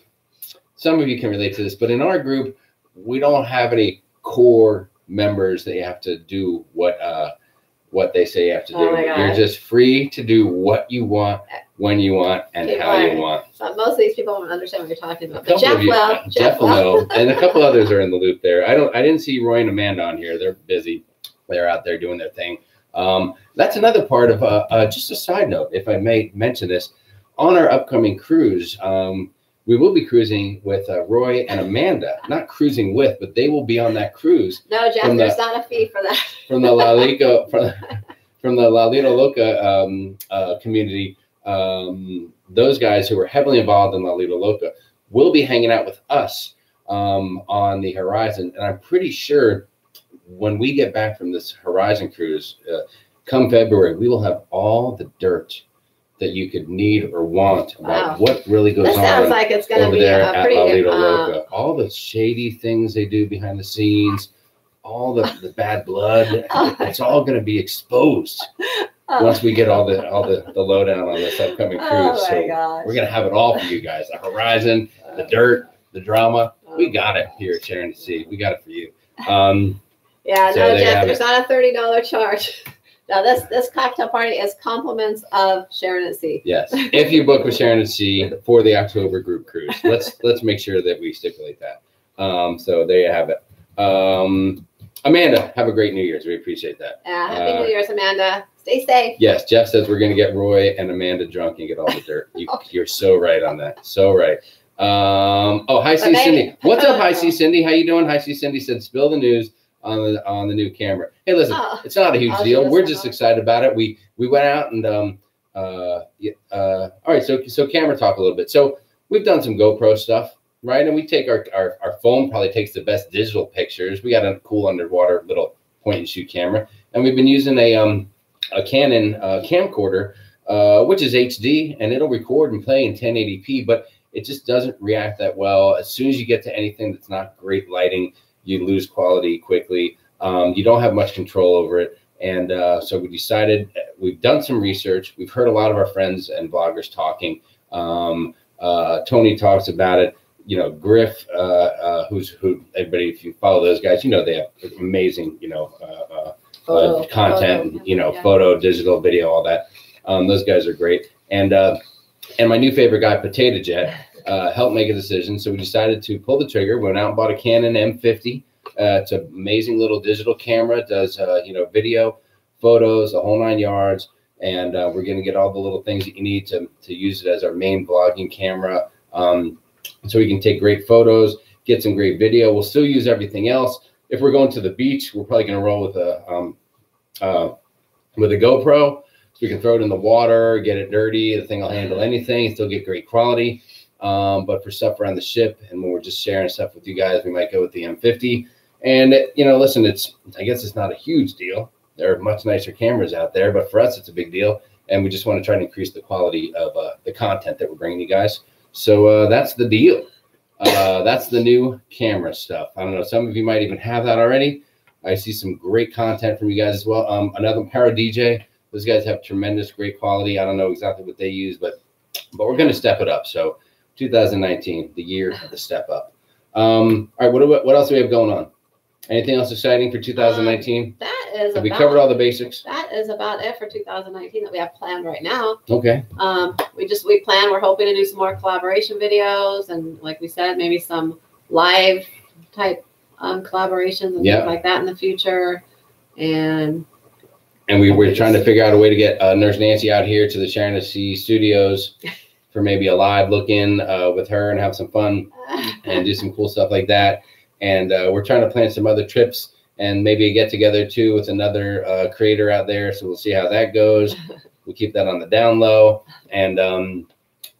some of you can relate to this, but in our group, we don't have any core members that you have to do what they say you have to do. You're just free to do what you want, when you want, and how you want. So most of these people don't understand what you're talking about. But Jeff will know, and a couple others are in the loop there. I didn't see Roy and Amanda on here. They're busy. They're out there doing their thing. That's another part of just a side note, if I may mention this. On our upcoming cruise, we will be cruising with Roy and Amanda. Not cruising with, but they will be on that cruise. No, Jeff, there's not a fee for that. From the La Liga, from the La Liga Loca community, those guys who are heavily involved in La Liga Loca will be hanging out with us on the Horizon. And I'm pretty sure when we get back from this Horizon cruise, come February, we will have all the dirt that you could need or want about what really goes on. Sounds like it's going to be there a at pretty La Liga Loca. All the shady things they do behind the scenes, all the bad blood, it's all going to be exposed once we get all the lowdown on this upcoming cruise. So we're going to have it all for you guys: the Horizon, the dirt, the drama. We got it here at sharonatsea. We got it for you. Jeff, there's not a $30 charge. Now, this cocktail party is compliments of Sharonatsea. Yes, if you book with Sharonatsea for the October group cruise, let's make sure that we stipulate that. So there you have it. Amanda, have a great New Year's. We appreciate that. Happy New Year's, Amanda. Stay safe. Yes, Jeff says we're going to get Roy and Amanda drunk and get all the dirt. You're so right on that. So right. Hi, C. Cindy. What's up, Hi, C. Cindy? How you doing? Hi, C. Cindy said, spill the news on the new camera. Hey, listen, it's not a huge deal. We're just excited about it. We went out and all right. So camera talk a little bit. So we've done some GoPro stuff, right? And we take our phone probably takes the best digital pictures. We got a cool underwater little point and shoot camera, and we've been using a Canon camcorder, which is HD, and it'll record and play in 1080p, but it just doesn't react that well. As soon as you get to anything that's not great lighting, you lose quality quickly. You don't have much control over it. And so we decided, we've done some research. We've heard a lot of our friends and bloggers talking. Tony talks about it. Griff, who everybody, if you follow those guys, they have amazing, content, photo, digital, video, all that. Those guys are great. And my new favorite guy, Potato Jet, helped make a decision. So we decided to pull the trigger. We went out and bought a Canon M50. It's an amazing little digital camera. It does, video, photos, the whole 9 yards. And we're going to get all the little things that you need to use it as our main vlogging camera. So we can take great photos, get some great video. We'll still use everything else. If we're going to the beach, we're probably going to roll with a GoPro. So we can throw it in the water, get it dirty. The thing will handle anything and still get great quality. But for stuff around the ship and when we're just sharing stuff with you guys, we might go with the M50. And, you know, listen, I guess it's not a huge deal. There are much nicer cameras out there, but for us, it's a big deal. And we just want to try to increase the quality of the content that we're bringing you guys. So that's the deal. That's the new camera stuff. I don't know. Some of you might even have that already. I see some great content from you guys as well. Another Para DJ. Those guys have tremendous, great quality. I don't know exactly what they use, but we're going to step it up. So 2019, the year of the step up. All right, what else do we have going on? Anything else exciting for 2019? Have we covered all the basics? That is about it for 2019 that we have planned right now. Okay. We plan. We're hoping to do some more collaboration videos, and like we said, maybe some live type collaborations and things like that in the future. And we're trying to figure out a way to get Nurse Nancy out here to the Sharonatsea studios for maybe a live look-in with her and have some fun and do some cool stuff like that. And we're trying to plan some other trips and maybe a get-together too with another creator out there. So we'll see how that goes. We'll keep that on the down low. And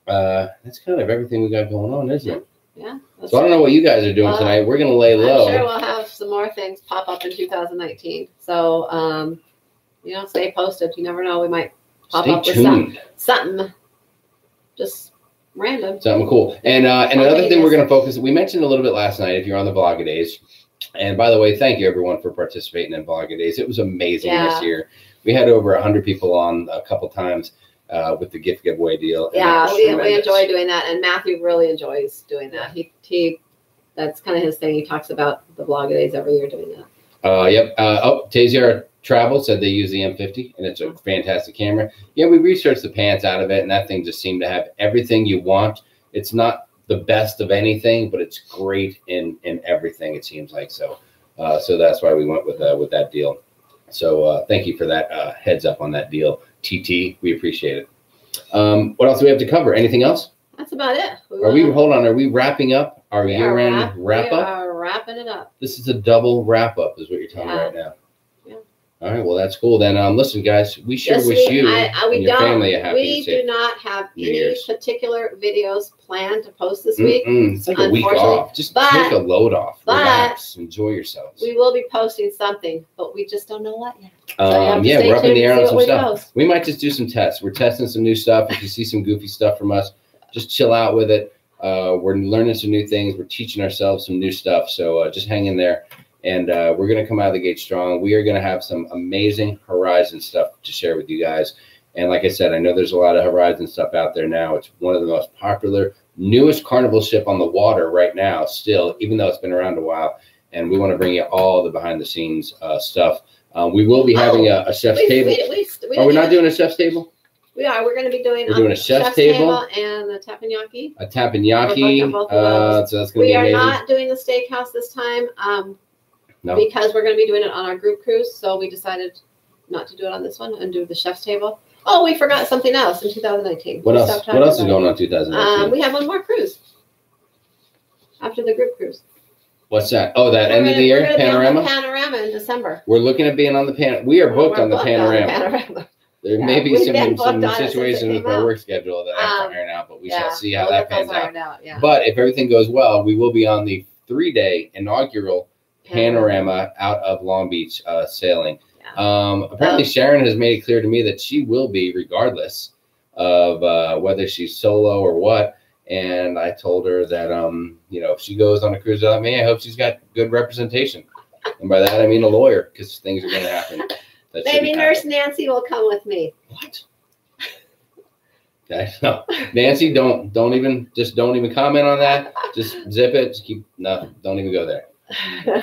that's kind of everything we got going on, isn't it? Yeah. So I don't know what you guys are doing tonight. We're going to lay low. I'm sure we'll have some more things pop up in 2019. So, you know, stay posted. You never know. We might pop up with something just random. Something cool. And another thing we're going to focus, we mentioned a little bit last night, if you're on the Vlog-A-Days. And by the way, thank you everyone for participating in Vlog-A-Days. It was amazing this year. We had over 100 people on a couple times with the gift giveaway deal. Yeah, we enjoy doing that. And Matthew really enjoys doing that. He that's kind of his thing. He talks about the Vlog-A-Days every year doing that. Yep. Tazier Travel said they use the M50 and it's a fantastic camera. Yeah, we researched the pants out of it and that thing just seemed to have everything you want. It's not the best of anything, but it's great in everything, it seems like. So that's why we went with that deal. So thank you for that heads up on that deal, TT. We appreciate it. What else do we have to cover? Anything else? That's about it. Hold on, are we wrapping up our year-end wrap-up? We are wrapping it up. This is a double wrap-up is what you're telling me right now. All right, well, that's cool. Then, listen, guys, we sure wish you and your family a happy and safe. We do not have any particular videos planned to post this week. It's like a week off. Just take a load off. Relax. Enjoy yourselves. We will be posting something, but we just don't know what yet. So yeah, we're up in the air on some stuff. We might just do some tests. We're testing some new stuff. If you see some goofy stuff from us, just chill out with it. We're learning some new things. We're teaching ourselves some new stuff. So just hang in there. And we're going to come out of the gate strong. We are going to have some amazing Horizon stuff to share with you guys. And like I said, I know there's a lot of Horizon stuff out there now. It's one of the most popular, newest carnival ship on the water right now still, even though it's been around a while. And we want to bring you all the behind-the-scenes stuff. We will be having a chef's table. Are we not doing a chef's table? We are. We're going to be doing a chef's table and a teppanyaki. A teppanyaki. So that's going to be amazing. We are not doing the steakhouse this time. No. Because we're going to be doing it on our group cruise, so we decided not to do it on this one and do the chef's table. Oh, we forgot something else in 2019. What else? What else is going on in 2019? We have one more cruise after the group cruise. What's that? Oh, that end of the year panorama. Panorama in December. We're looking at being on the pan. We are booked on the panorama. There may be some situations with our work schedule that I have to iron out, but we shall see how that pans out. But if everything goes well, we will be on the 3-day inaugural panorama out of Long Beach sailing. Apparently Sharon has made it clear to me that she will be regardless of whether she's solo or what. And I told her that you know, if she goes on a cruise with me, I hope she's got good representation. And by that I mean a lawyer, because things are going to happen. Maybe Nurse Nancy will come with me. What? Okay, no, Nancy, don't even comment on that. Just zip it. Just don't even go there.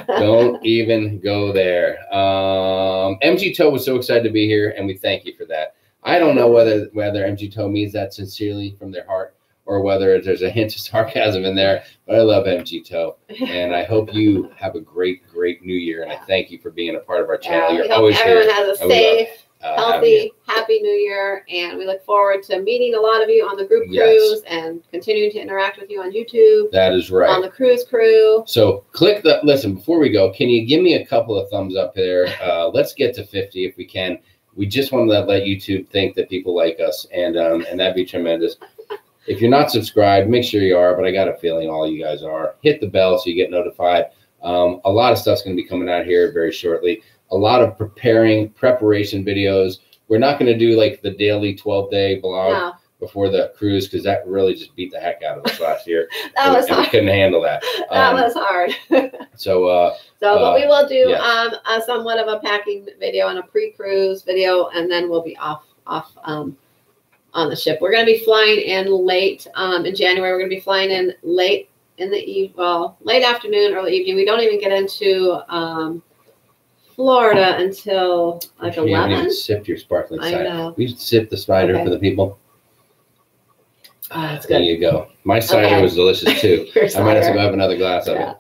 Don't even go there. MG Toe was so excited to be here, and we thank you for that. I don't know whether MG Toe means that sincerely from their heart or whether there's a hint of sarcasm in there, but I love MG Toe, and I hope you have a great new year, and I thank you for being a part of our channel. You're always here. Everyone has a safe, healthy, happy new year, and we look forward to meeting a lot of you on the group cruise and continuing to interact with you on YouTube. That is right. On the cruise crew. So click the, listen, before we go, can you give me a couple of thumbs up there? Let's get to 50 if we can. We just want to let YouTube think that people like us, and that'd be tremendous. If you're not subscribed, make sure you are, but I got a feeling all you guys are. Hit the bell so you get notified A lot of stuff's going to be coming out here very shortly. A lot of preparation videos. We're not going to do like the daily 12-day vlog before the cruise, because that really just beat the heck out of us last year. That was hard. We couldn't handle that. That was hard. But we will do somewhat of a packing video and a pre-cruise video, and then we'll be off on the ship. We're going to be flying in late in January. We're going to be flying in late in the late afternoon, early evening. We don't even get into Florida until like 11. You haven't even sipped your sparkling cider. I know. We sip the cider for the people. That's good. There you go. My cider was delicious too. I might have to go have another glass of it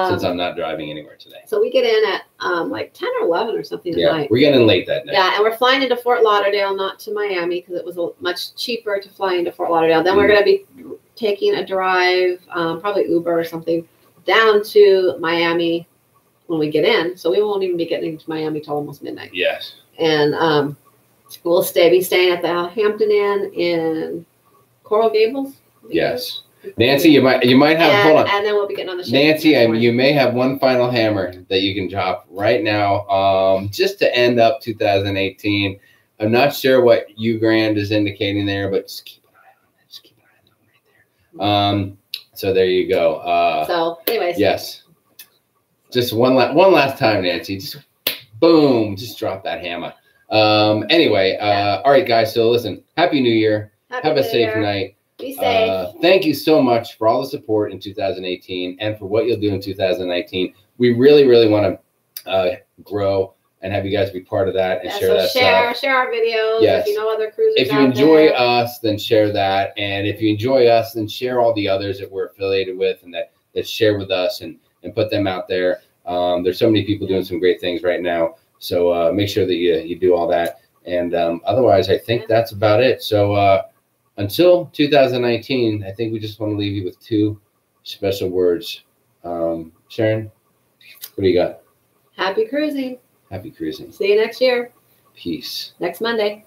since I'm not driving anywhere today. So we get in at like 10 or 11 or something at night. We're getting in late that night. Yeah, and we're flying into Fort Lauderdale, not to Miami, because it was much cheaper to fly into Fort Lauderdale. Then we're going to be taking a drive, probably Uber or something, down to Miami when we get in. So we won't even be getting to Miami till almost midnight. Yes. And we'll be staying at the Hampton Inn in Coral Gables. Yes. Nancy, you might have, hold on. And then we'll be getting on the ship. Nancy, you may have one final hammer that you can drop right now, just to end up 2018. I'm not sure what Grand is indicating there, but just keep an eye on it. Just keep an eye on it right there. So there you go. So anyways. Yes. Just one last time, Nancy. Just boom, just drop that hammer. Anyway, all right, guys. So listen, Happy New Year. Have a safe night. Be safe. Thank you so much for all the support in 2018 and for what you'll do in 2019. We really, really want to grow and have you guys be part of that and share that stuff. Share our videos. Yes. If you know other cruisers If you enjoy us, then share that. And if you enjoy us, then share all the others that we're affiliated with and that share with us and put them out there. There's so many people doing some great things right now. So make sure that you do all that. And otherwise, I think that's about it. So until 2019, I think we just want to leave you with two special words. Sharon, what do you got? Happy cruising. Happy cruising. See you next year. Peace. Next Monday.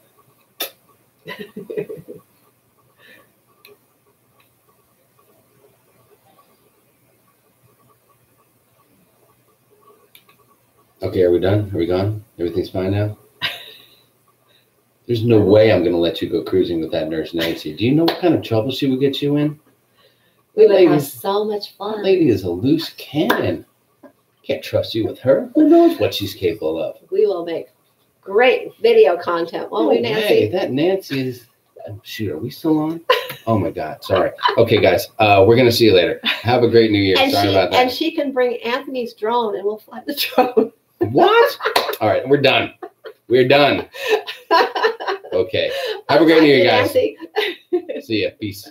Okay, are we done? Are we gone? Everything's fine now? There's no way I'm going to let you go cruising with that nurse, Nancy. Do you know what kind of trouble she would get you in? We would have so much fun. That lady is a loose cannon. Can't trust you with her. Who knows what she's capable of? We will make great video content, won't we, Nancy? Hey, that Nancy is... Shoot, are we still on? Oh, my God. Sorry. Okay, guys. We're going to see you later. Have a great New Year. Sorry about that. And she can bring Anthony's drone, and we'll fly the drone. What? All right. We're done. We're done. Okay. Have a great New Year, guys. See ya. Peace.